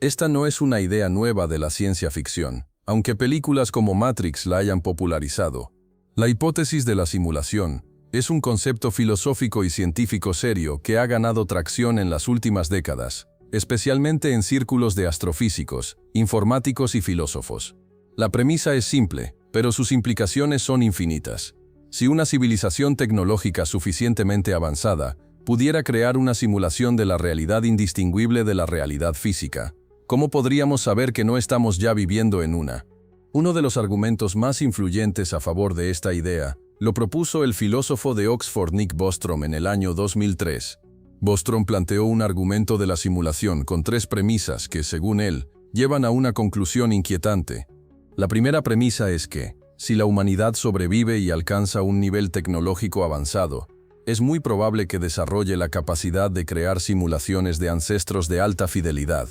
Esta no es una idea nueva de la ciencia ficción, aunque películas como Matrix la hayan popularizado. La hipótesis de la simulación es un concepto filosófico y científico serio que ha ganado tracción en las últimas décadas, especialmente en círculos de astrofísicos, informáticos y filósofos. La premisa es simple, pero sus implicaciones son infinitas. Si una civilización tecnológica suficientemente avanzada pudiera crear una simulación de la realidad indistinguible de la realidad física, ¿cómo podríamos saber que no estamos ya viviendo en una? Uno de los argumentos más influyentes a favor de esta idea lo propuso el filósofo de Oxford Nick Bostrom en el año 2003. Bostrom planteó un argumento de la simulación con 3 premisas que, según él, llevan a una conclusión inquietante. La primera premisa es que, si la humanidad sobrevive y alcanza un nivel tecnológico avanzado, es muy probable que desarrolle la capacidad de crear simulaciones de ancestros de alta fidelidad.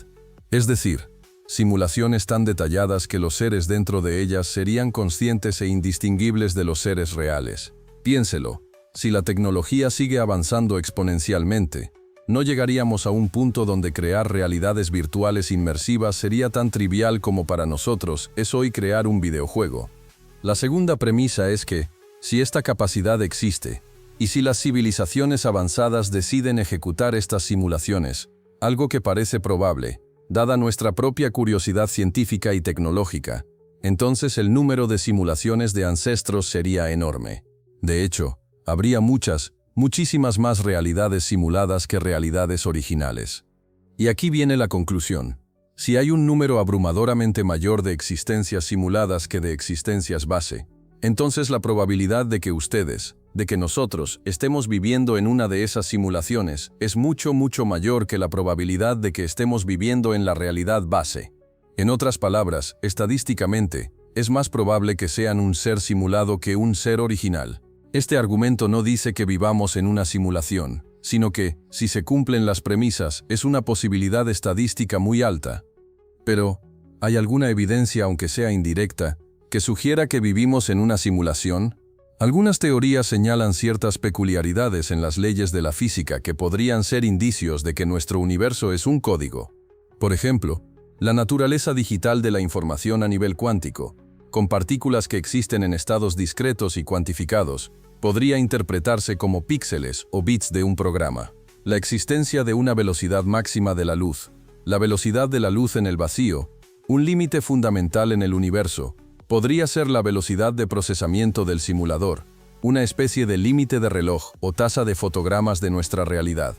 Es decir, simulaciones tan detalladas que los seres dentro de ellas serían conscientes e indistinguibles de los seres reales. Piénselo, si la tecnología sigue avanzando exponencialmente, no llegaríamos a un punto donde crear realidades virtuales inmersivas sería tan trivial como para nosotros es hoy crear un videojuego. La segunda premisa es que, si esta capacidad existe, y si las civilizaciones avanzadas deciden ejecutar estas simulaciones, algo que parece probable, dada nuestra propia curiosidad científica y tecnológica, entonces el número de simulaciones de ancestros sería enorme. De hecho, habría muchísimas más realidades simuladas que realidades originales. Y aquí viene la conclusión. Si hay un número abrumadoramente mayor de existencias simuladas que de existencias base, entonces la probabilidad de que ustedes, de que nosotros, estemos viviendo en una de esas simulaciones es mucho mayor que la probabilidad de que estemos viviendo en la realidad base. En otras palabras, estadísticamente, es más probable que sean un ser simulado que un ser original. Este argumento no dice que vivamos en una simulación, sino que, si se cumplen las premisas, es una posibilidad estadística muy alta. Pero, ¿hay alguna evidencia, aunque sea indirecta, que sugiera que vivimos en una simulación? Algunas teorías señalan ciertas peculiaridades en las leyes de la física que podrían ser indicios de que nuestro universo es un código. Por ejemplo, la naturaleza digital de la información a nivel cuántico, con partículas que existen en estados discretos y cuantificados, podría interpretarse como píxeles o bits de un programa. La existencia de una velocidad máxima de la luz, la velocidad de la luz en el vacío, un límite fundamental en el universo, podría ser la velocidad de procesamiento del simulador, una especie de límite de reloj o tasa de fotogramas de nuestra realidad.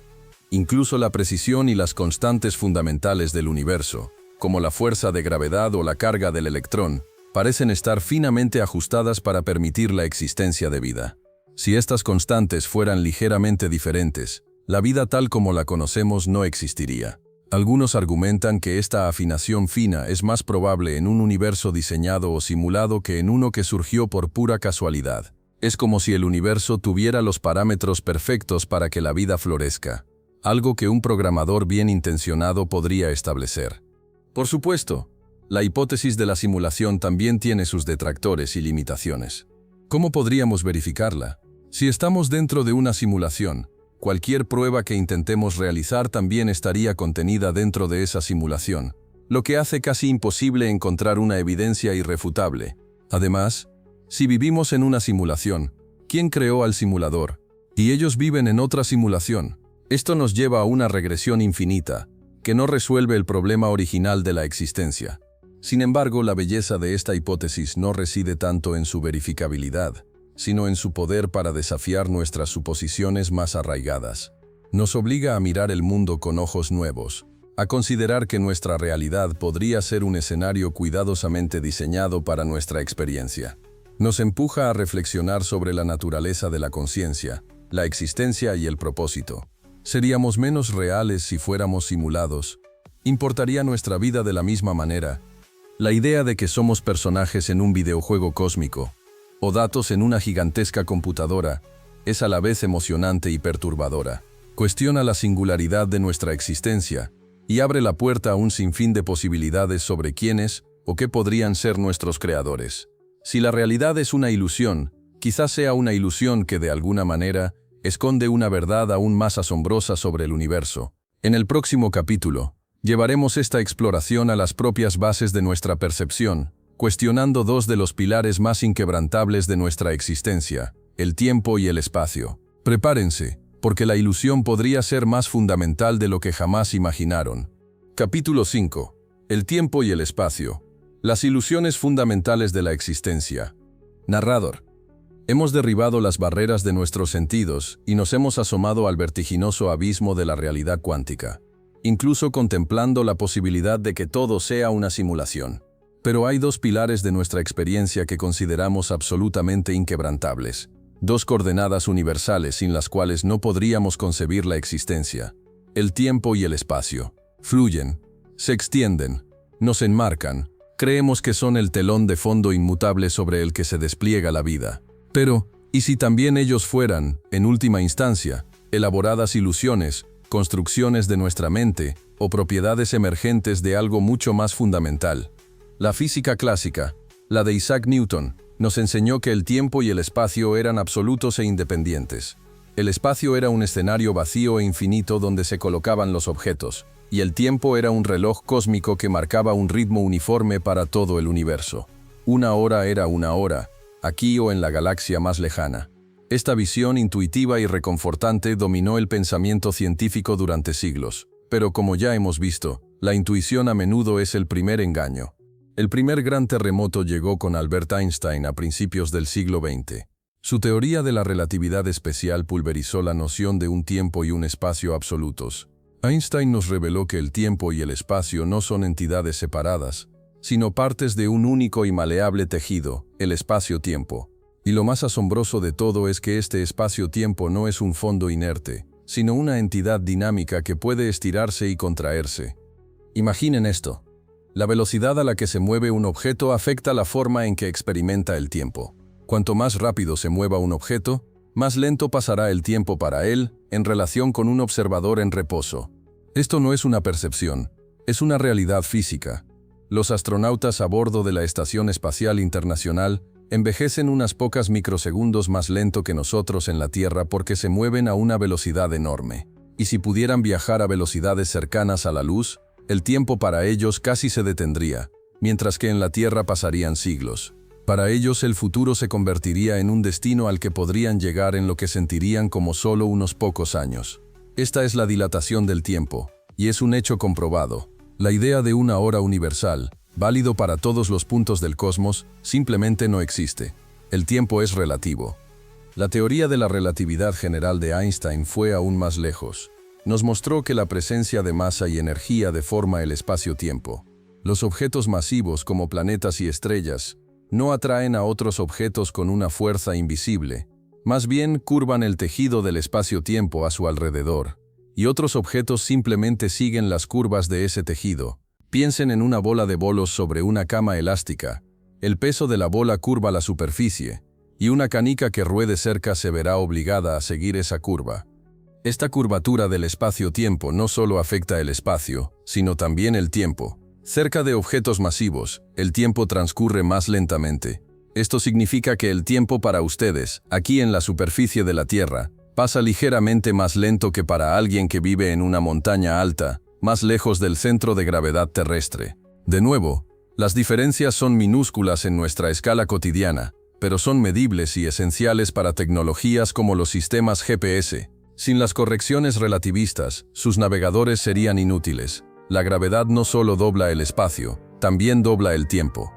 Incluso la precisión y las constantes fundamentales del universo, como la fuerza de gravedad o la carga del electrón, parecen estar finamente ajustadas para permitir la existencia de vida. Si estas constantes fueran ligeramente diferentes, la vida tal como la conocemos no existiría. Algunos argumentan que esta afinación fina es más probable en un universo diseñado o simulado que en uno que surgió por pura casualidad. Es como si el universo tuviera los parámetros perfectos para que la vida florezca, algo que un programador bien intencionado podría establecer. Por supuesto, la hipótesis de la simulación también tiene sus detractores y limitaciones. ¿Cómo podríamos verificarla? Si estamos dentro de una simulación, cualquier prueba que intentemos realizar también estaría contenida dentro de esa simulación, lo que hace casi imposible encontrar una evidencia irrefutable. Además, si vivimos en una simulación, ¿quién creó al simulador? Y ellos viven en otra simulación. Esto nos lleva a una regresión infinita, que no resuelve el problema original de la existencia. Sin embargo, la belleza de esta hipótesis no reside tanto en su verificabilidad, sino en su poder para desafiar nuestras suposiciones más arraigadas. Nos obliga a mirar el mundo con ojos nuevos, a considerar que nuestra realidad podría ser un escenario cuidadosamente diseñado para nuestra experiencia. Nos empuja a reflexionar sobre la naturaleza de la conciencia, la existencia y el propósito. Seríamos menos reales si fuéramos simulados. ¿Importaría nuestra vida de la misma manera? La idea de que somos personajes en un videojuego cósmico o datos en una gigantesca computadora es a la vez emocionante y perturbadora. Cuestiona la singularidad de nuestra existencia y abre la puerta a un sinfín de posibilidades sobre quiénes o qué podrían ser nuestros creadores. Si la realidad es una ilusión, quizás sea una ilusión que de alguna manera esconde una verdad aún más asombrosa sobre el universo. En el próximo capítulo, llevaremos esta exploración a las propias bases de nuestra percepción, cuestionando dos de los pilares más inquebrantables de nuestra existencia, el tiempo y el espacio. Prepárense, porque la ilusión podría ser más fundamental de lo que jamás imaginaron. Capítulo 5. El tiempo y el espacio. Las ilusiones fundamentales de la existencia. Narrador. Hemos derribado las barreras de nuestros sentidos y nos hemos asomado al vertiginoso abismo de la realidad cuántica, incluso contemplando la posibilidad de que todo sea una simulación. Pero hay dos pilares de nuestra experiencia que consideramos absolutamente inquebrantables, dos coordenadas universales sin las cuales no podríamos concebir la existencia. El tiempo y el espacio. Fluyen, se extienden, nos enmarcan, creemos que son el telón de fondo inmutable sobre el que se despliega la vida. Pero, ¿y si también ellos fueran, en última instancia, elaboradas ilusiones, construcciones de nuestra mente o propiedades emergentes de algo mucho más fundamental? La física clásica, la de Isaac Newton, nos enseñó que el tiempo y el espacio eran absolutos e independientes. El espacio era un escenario vacío e infinito donde se colocaban los objetos, y el tiempo era un reloj cósmico que marcaba un ritmo uniforme para todo el universo. Una hora era una hora, aquí o en la galaxia más lejana. Esta visión intuitiva y reconfortante dominó el pensamiento científico durante siglos, pero como ya hemos visto, la intuición a menudo es el primer engaño. El primer gran terremoto llegó con Albert Einstein a principios del siglo XX. Su teoría de la relatividad especial pulverizó la noción de un tiempo y un espacio absolutos. Einstein nos reveló que el tiempo y el espacio no son entidades separadas, sino partes de un único y maleable tejido, el espacio-tiempo. Y lo más asombroso de todo es que este espacio-tiempo no es un fondo inerte, sino una entidad dinámica que puede estirarse y contraerse. Imaginen esto. La velocidad a la que se mueve un objeto afecta la forma en que experimenta el tiempo. Cuanto más rápido se mueva un objeto, más lento pasará el tiempo para él en relación con un observador en reposo. Esto no es una percepción, es una realidad física. Los astronautas a bordo de la Estación Espacial Internacional envejecen unas pocas microsegundos más lento que nosotros en la Tierra porque se mueven a una velocidad enorme. Y si pudieran viajar a velocidades cercanas a la luz, el tiempo para ellos casi se detendría, mientras que en la Tierra pasarían siglos. Para ellos el futuro se convertiría en un destino al que podrían llegar en lo que sentirían como solo unos pocos años. Esta es la dilatación del tiempo, y es un hecho comprobado. La idea de una hora universal, válido para todos los puntos del cosmos, simplemente no existe. El tiempo es relativo. La teoría de la relatividad general de Einstein fue aún más lejos. Nos mostró que la presencia de masa y energía deforma el espacio-tiempo. Los objetos masivos como planetas y estrellas no atraen a otros objetos con una fuerza invisible, más bien curvan el tejido del espacio-tiempo a su alrededor, y otros objetos simplemente siguen las curvas de ese tejido. Piensen en una bola de bolos sobre una cama elástica. El peso de la bola curva la superficie, y una canica que ruede cerca se verá obligada a seguir esa curva. Esta curvatura del espacio-tiempo no solo afecta el espacio, sino también el tiempo. Cerca de objetos masivos, el tiempo transcurre más lentamente. Esto significa que el tiempo para ustedes, aquí en la superficie de la Tierra, pasa ligeramente más lento que para alguien que vive en una montaña alta, más lejos del centro de gravedad terrestre. De nuevo, las diferencias son minúsculas en nuestra escala cotidiana, pero son medibles y esenciales para tecnologías como los sistemas GPS. Sin las correcciones relativistas, sus navegadores serían inútiles. La gravedad no solo dobla el espacio, también dobla el tiempo.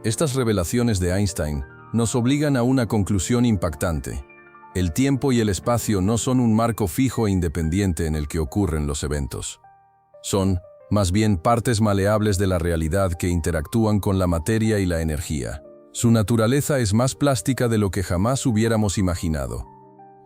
Estas revelaciones de Einstein nos obligan a una conclusión impactante. El tiempo y el espacio no son un marco fijo e independiente en el que ocurren los eventos. Son, más bien, partes maleables de la realidad que interactúan con la materia y la energía. Su naturaleza es más plástica de lo que jamás hubiéramos imaginado.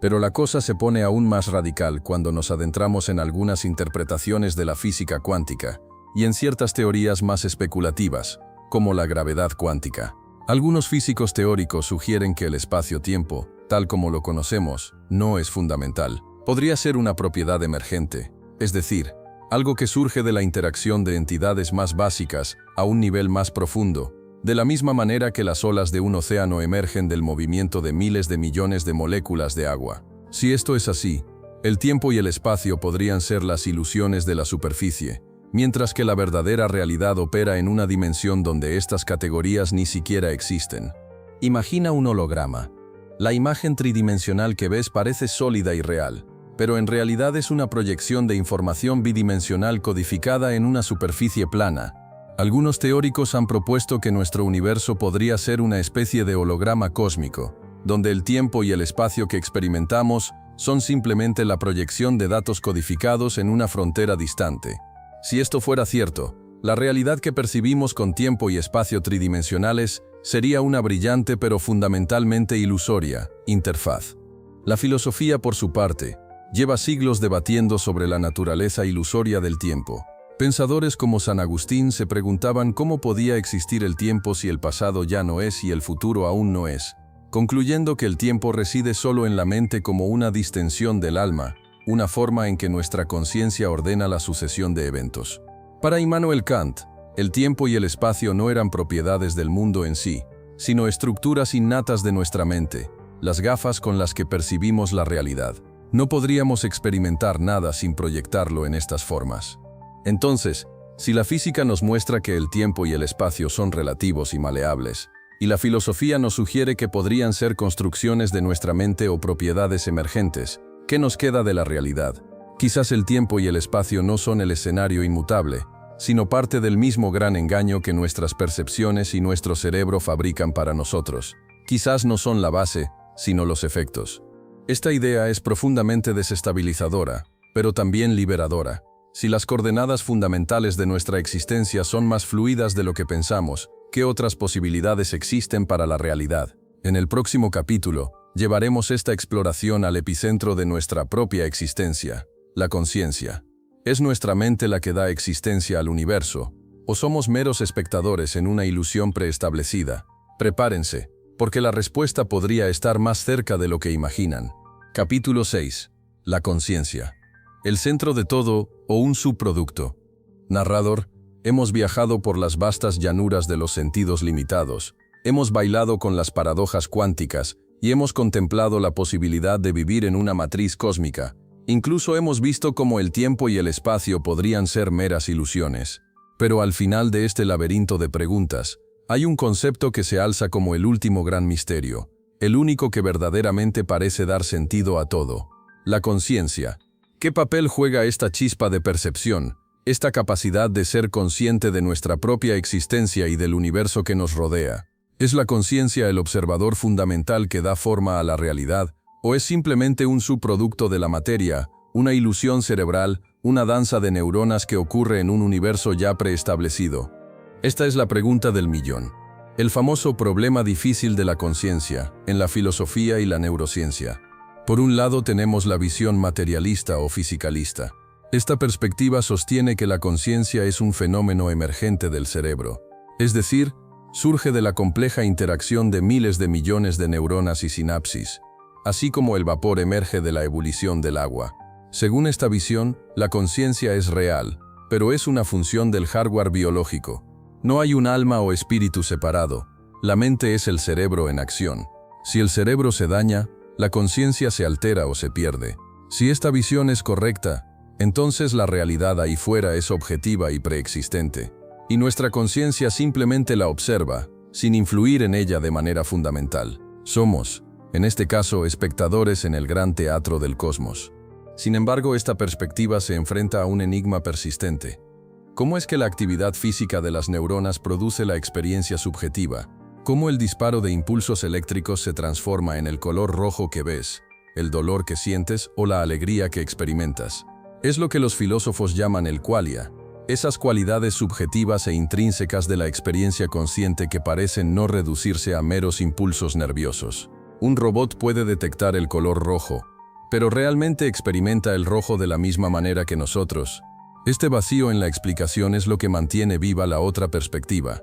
Pero la cosa se pone aún más radical cuando nos adentramos en algunas interpretaciones de la física cuántica y en ciertas teorías más especulativas, como la gravedad cuántica. Algunos físicos teóricos sugieren que el espacio-tiempo, tal como lo conocemos, no es fundamental. Podría ser una propiedad emergente, es decir, algo que surge de la interacción de entidades más básicas a un nivel más profundo, de la misma manera que las olas de un océano emergen del movimiento de miles de millones de moléculas de agua. Si esto es así, el tiempo y el espacio podrían ser las ilusiones de la superficie, mientras que la verdadera realidad opera en una dimensión donde estas categorías ni siquiera existen. Imagina un holograma. La imagen tridimensional que ves parece sólida y real, pero en realidad es una proyección de información bidimensional codificada en una superficie plana. Algunos teóricos han propuesto que nuestro universo podría ser una especie de holograma cósmico, donde el tiempo y el espacio que experimentamos son simplemente la proyección de datos codificados en una frontera distante. Si esto fuera cierto, la realidad que percibimos con tiempo y espacio tridimensionales sería una brillante pero fundamentalmente ilusoria interfaz. La filosofía, por su parte, lleva siglos debatiendo sobre la naturaleza ilusoria del tiempo. Pensadores como San Agustín se preguntaban cómo podía existir el tiempo si el pasado ya no es y el futuro aún no es, concluyendo que el tiempo reside solo en la mente como una distensión del alma, una forma en que nuestra conciencia ordena la sucesión de eventos. Para Immanuel Kant, el tiempo y el espacio no eran propiedades del mundo en sí, sino estructuras innatas de nuestra mente, las gafas con las que percibimos la realidad. No podríamos experimentar nada sin proyectarlo en estas formas. Entonces, si la física nos muestra que el tiempo y el espacio son relativos y maleables, y la filosofía nos sugiere que podrían ser construcciones de nuestra mente o propiedades emergentes, ¿qué nos queda de la realidad? Quizás el tiempo y el espacio no son el escenario inmutable, sino parte del mismo gran engaño que nuestras percepciones y nuestro cerebro fabrican para nosotros. Quizás no son la base, sino los efectos. Esta idea es profundamente desestabilizadora, pero también liberadora. Si las coordenadas fundamentales de nuestra existencia son más fluidas de lo que pensamos, ¿qué otras posibilidades existen para la realidad? En el próximo capítulo, llevaremos esta exploración al epicentro de nuestra propia existencia, la conciencia. ¿Es nuestra mente la que da existencia al universo, o somos meros espectadores en una ilusión preestablecida? Prepárense, porque la respuesta podría estar más cerca de lo que imaginan. Capítulo 6. La conciencia. El centro de todo, o un subproducto. Narrador, hemos viajado por las vastas llanuras de los sentidos limitados, hemos bailado con las paradojas cuánticas y hemos contemplado la posibilidad de vivir en una matriz cósmica. Incluso hemos visto cómo el tiempo y el espacio podrían ser meras ilusiones. Pero al final de este laberinto de preguntas, hay un concepto que se alza como el último gran misterio, el único que verdaderamente parece dar sentido a todo: la conciencia. ¿Qué papel juega esta chispa de percepción, esta capacidad de ser consciente de nuestra propia existencia y del universo que nos rodea? ¿Es la conciencia el observador fundamental que da forma a la realidad, o es simplemente un subproducto de la materia, una ilusión cerebral, una danza de neuronas que ocurre en un universo ya preestablecido? Esta es la pregunta del millón. El famoso problema difícil de la conciencia, en la filosofía y la neurociencia. Por un lado tenemos la visión materialista o fisicalista. Esta perspectiva sostiene que la conciencia es un fenómeno emergente del cerebro, es decir, surge de la compleja interacción de miles de millones de neuronas y sinapsis, así como el vapor emerge de la ebullición del agua. Según esta visión, la conciencia es real, pero es una función del hardware biológico. No hay un alma o espíritu separado, la mente es el cerebro en acción. Si el cerebro se daña, la conciencia se altera o se pierde. Si esta visión es correcta, entonces la realidad ahí fuera es objetiva y preexistente, y nuestra conciencia simplemente la observa, sin influir en ella de manera fundamental. Somos, en este caso, espectadores en el gran teatro del cosmos. Sin embargo, esta perspectiva se enfrenta a un enigma persistente. ¿Cómo es que la actividad física de las neuronas produce la experiencia subjetiva? ¿Cómo el disparo de impulsos eléctricos se transforma en el color rojo que ves, el dolor que sientes o la alegría que experimentas? Es lo que los filósofos llaman el qualia, esas cualidades subjetivas e intrínsecas de la experiencia consciente que parecen no reducirse a meros impulsos nerviosos. Un robot puede detectar el color rojo, pero realmente experimenta el rojo de la misma manera que nosotros. Este vacío en la explicación es lo que mantiene viva la otra perspectiva.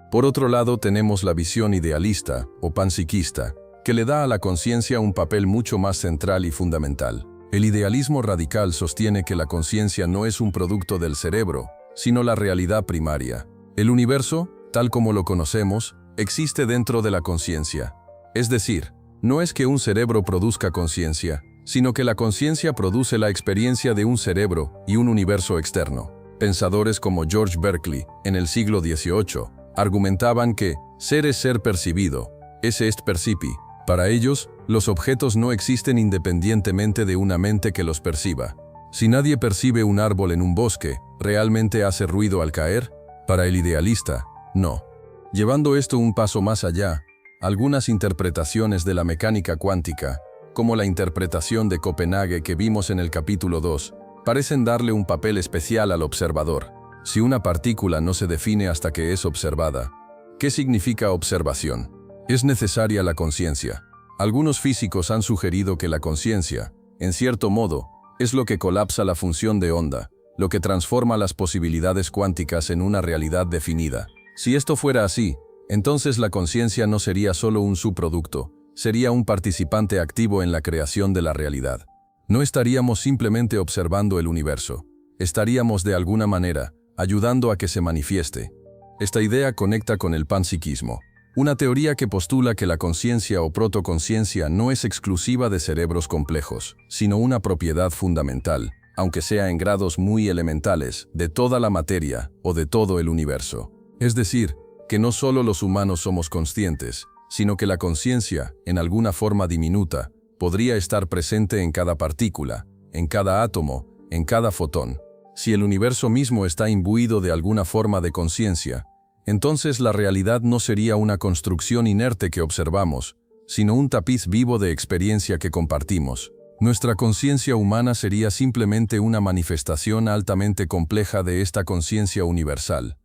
Por otro lado, tenemos la visión idealista o panpsiquista, que le da a la conciencia un papel mucho más central y fundamental. El idealismo radical sostiene que la conciencia no es un producto del cerebro, sino la realidad primaria. El universo, tal como lo conocemos, existe dentro de la conciencia. Es decir, no es que un cerebro produzca conciencia, sino que la conciencia produce la experiencia de un cerebro y un universo externo. Pensadores como George Berkeley, en el siglo XVIII, argumentaban que ser es ser percibido, esse est percipi. Para ellos, los objetos no existen independientemente de una mente que los perciba. Si nadie percibe un árbol en un bosque, ¿realmente hace ruido al caer? Para el idealista, no. Llevando esto un paso más allá, algunas interpretaciones de la mecánica cuántica, como la interpretación de Copenhague que vimos en el capítulo 2, parecen darle un papel especial al observador. Si una partícula no se define hasta que es observada, ¿qué significa observación? Es necesaria la conciencia. Algunos físicos han sugerido que la conciencia, en cierto modo, es lo que colapsa la función de onda, lo que transforma las posibilidades cuánticas en una realidad definida. Si esto fuera así, entonces la conciencia no sería solo un subproducto, sería un participante activo en la creación de la realidad. No estaríamos simplemente observando el universo, estaríamos de alguna manera ayudando a que se manifieste. Esta idea conecta con el panpsiquismo, una teoría que postula que la conciencia o protoconciencia no es exclusiva de cerebros complejos, sino una propiedad fundamental, aunque sea en grados muy elementales, de toda la materia o de todo el universo. Es decir, que no solo los humanos somos conscientes, sino que la conciencia, en alguna forma diminuta, podría estar presente en cada partícula, en cada átomo, en cada fotón. Si el universo mismo está imbuido de alguna forma de conciencia, entonces la realidad no sería una construcción inerte que observamos, sino un tapiz vivo de experiencia que compartimos. Nuestra conciencia humana sería simplemente una manifestación altamente compleja de esta conciencia universal.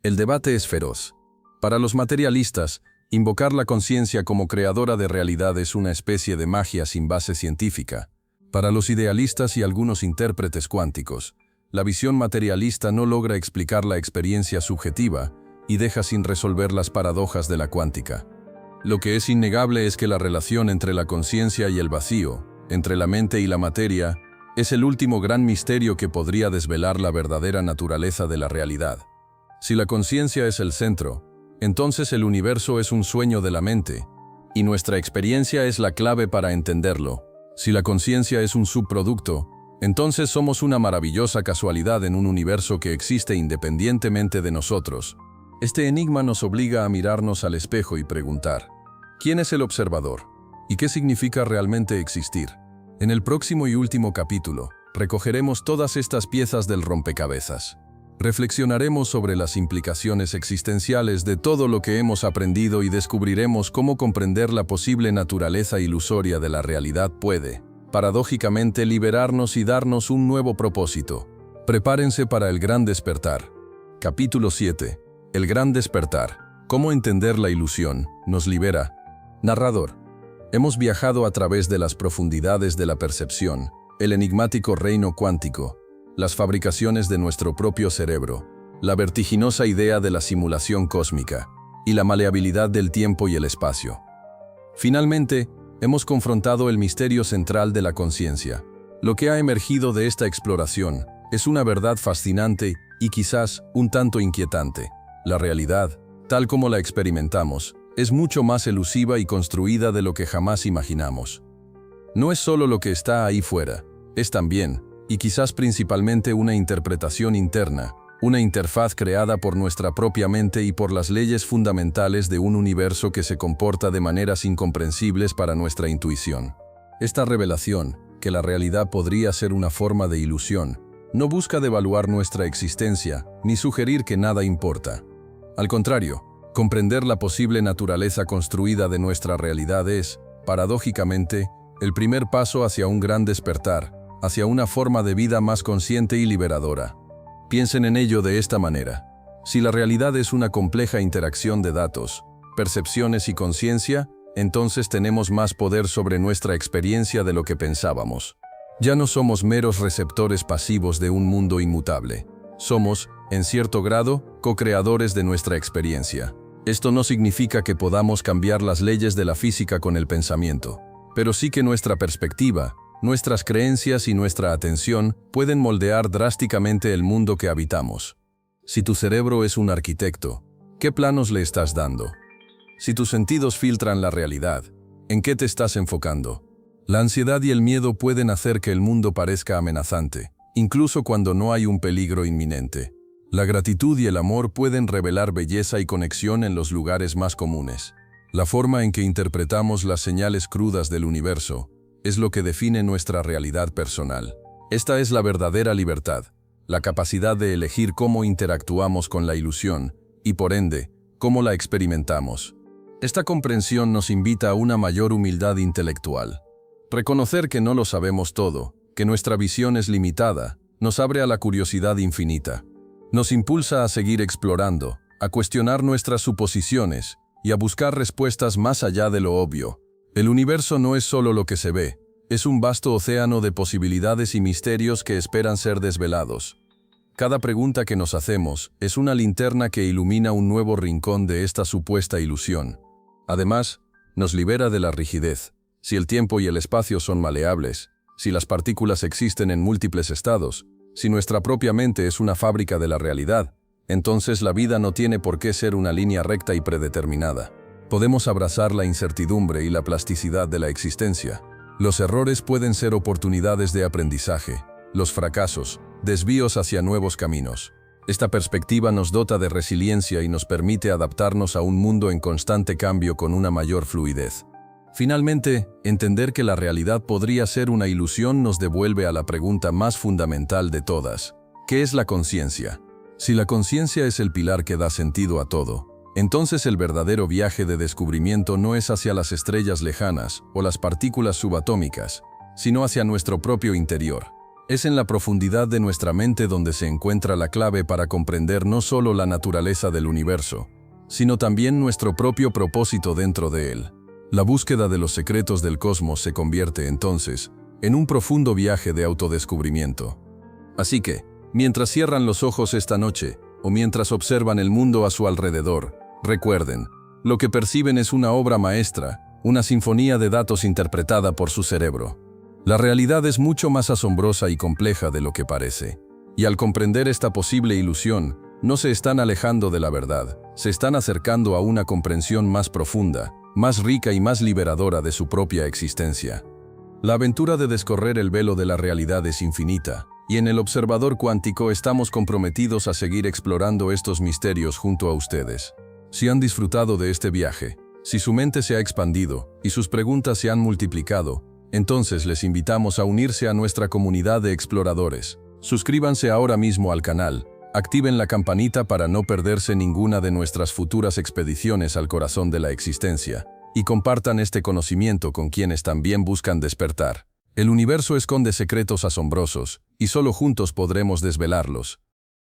El debate es feroz. Para los materialistas, invocar la conciencia como creadora de realidad es una especie de magia sin base científica. Para los idealistas y algunos intérpretes cuánticos, la visión materialista no logra explicar la experiencia subjetiva y deja sin resolver las paradojas de la cuántica. Lo que es innegable es que la relación entre la conciencia y el vacío, entre la mente y la materia, es el último gran misterio que podría desvelar la verdadera naturaleza de la realidad. Si la conciencia es el centro, entonces el universo es un sueño de la mente, y nuestra experiencia es la clave para entenderlo. Si la conciencia es un subproducto, entonces somos una maravillosa casualidad en un universo que existe independientemente de nosotros. Este enigma nos obliga a mirarnos al espejo y preguntar, ¿quién es el observador? ¿Y qué significa realmente existir? En el próximo y último capítulo, recogeremos todas estas piezas del rompecabezas. Reflexionaremos sobre las implicaciones existenciales de todo lo que hemos aprendido y descubriremos cómo comprender la posible naturaleza ilusoria de la realidad puede, paradójicamente, liberarnos y darnos un nuevo propósito. Prepárense para el gran despertar. Capítulo 7. El gran despertar. ¿Cómo entender la ilusión? Nos libera. Narrador. Hemos viajado a través de las profundidades de la percepción, el enigmático reino cuántico, las fabricaciones de nuestro propio cerebro, la vertiginosa idea de la simulación cósmica y la maleabilidad del tiempo y el espacio. Finalmente, hemos confrontado el misterio central de la conciencia. Lo que ha emergido de esta exploración es una verdad fascinante y quizás un tanto inquietante. La realidad, tal como la experimentamos, es mucho más elusiva y construida de lo que jamás imaginamos. No es solo lo que está ahí fuera, es también, y quizás principalmente, una interpretación interna, una interfaz creada por nuestra propia mente y por las leyes fundamentales de un universo que se comporta de maneras incomprensibles para nuestra intuición. Esta revelación, que la realidad podría ser una forma de ilusión, no busca devaluar nuestra existencia ni sugerir que nada importa. Al contrario, comprender la posible naturaleza construida de nuestra realidad es, paradójicamente, el primer paso hacia un gran despertar, hacia una forma de vida más consciente y liberadora. Piensen en ello de esta manera. Si la realidad es una compleja interacción de datos, percepciones y conciencia, entonces tenemos más poder sobre nuestra experiencia de lo que pensábamos. Ya no somos meros receptores pasivos de un mundo inmutable. Somos, en cierto grado, co-creadores de nuestra experiencia. Esto no significa que podamos cambiar las leyes de la física con el pensamiento, pero sí que nuestra perspectiva, nuestras creencias y nuestra atención pueden moldear drásticamente el mundo que habitamos. Si tu cerebro es un arquitecto, ¿qué planos le estás dando? Si tus sentidos filtran la realidad, ¿en qué te estás enfocando? La ansiedad y el miedo pueden hacer que el mundo parezca amenazante, incluso cuando no hay un peligro inminente. La gratitud y el amor pueden revelar belleza y conexión en los lugares más comunes. La forma en que interpretamos las señales crudas del universo es lo que define nuestra realidad personal. Esta es la verdadera libertad, la capacidad de elegir cómo interactuamos con la ilusión y, por ende, cómo la experimentamos. Esta comprensión nos invita a una mayor humildad intelectual. Reconocer que no lo sabemos todo, que nuestra visión es limitada, nos abre a la curiosidad infinita. Nos impulsa a seguir explorando, a cuestionar nuestras suposiciones y a buscar respuestas más allá de lo obvio. El universo no es solo lo que se ve, es un vasto océano de posibilidades y misterios que esperan ser desvelados. Cada pregunta que nos hacemos es una linterna que ilumina un nuevo rincón de esta supuesta ilusión. Además, nos libera de la rigidez. Si el tiempo y el espacio son maleables, si las partículas existen en múltiples estados, si nuestra propia mente es una fábrica de la realidad, entonces la vida no tiene por qué ser una línea recta y predeterminada. Podemos abrazar la incertidumbre y la plasticidad de la existencia. Los errores pueden ser oportunidades de aprendizaje, los fracasos, desvíos hacia nuevos caminos. Esta perspectiva nos dota de resiliencia y nos permite adaptarnos a un mundo en constante cambio con una mayor fluidez. Finalmente, entender que la realidad podría ser una ilusión nos devuelve a la pregunta más fundamental de todas: ¿qué es la conciencia? Si la conciencia es el pilar que da sentido a todo, entonces el verdadero viaje de descubrimiento no es hacia las estrellas lejanas o las partículas subatómicas, sino hacia nuestro propio interior. Es en la profundidad de nuestra mente donde se encuentra la clave para comprender no solo la naturaleza del universo, sino también nuestro propio propósito dentro de él. La búsqueda de los secretos del cosmos se convierte, entonces, en un profundo viaje de autodescubrimiento. Así que, mientras cierran los ojos esta noche, o mientras observan el mundo a su alrededor, recuerden, lo que perciben es una obra maestra, una sinfonía de datos interpretada por su cerebro. La realidad es mucho más asombrosa y compleja de lo que parece. Y al comprender esta posible ilusión, no se están alejando de la verdad, se están acercando a una comprensión más profunda, más rica y más liberadora de su propia existencia. La aventura de descorrer el velo de la realidad es infinita, y en el Observador Cuántico estamos comprometidos a seguir explorando estos misterios junto a ustedes. Si han disfrutado de este viaje, si su mente se ha expandido y sus preguntas se han multiplicado, entonces les invitamos a unirse a nuestra comunidad de exploradores. Suscríbanse ahora mismo al canal, activen la campanita para no perderse ninguna de nuestras futuras expediciones al corazón de la existencia, y compartan este conocimiento con quienes también buscan despertar. El universo esconde secretos asombrosos, y solo juntos podremos desvelarlos.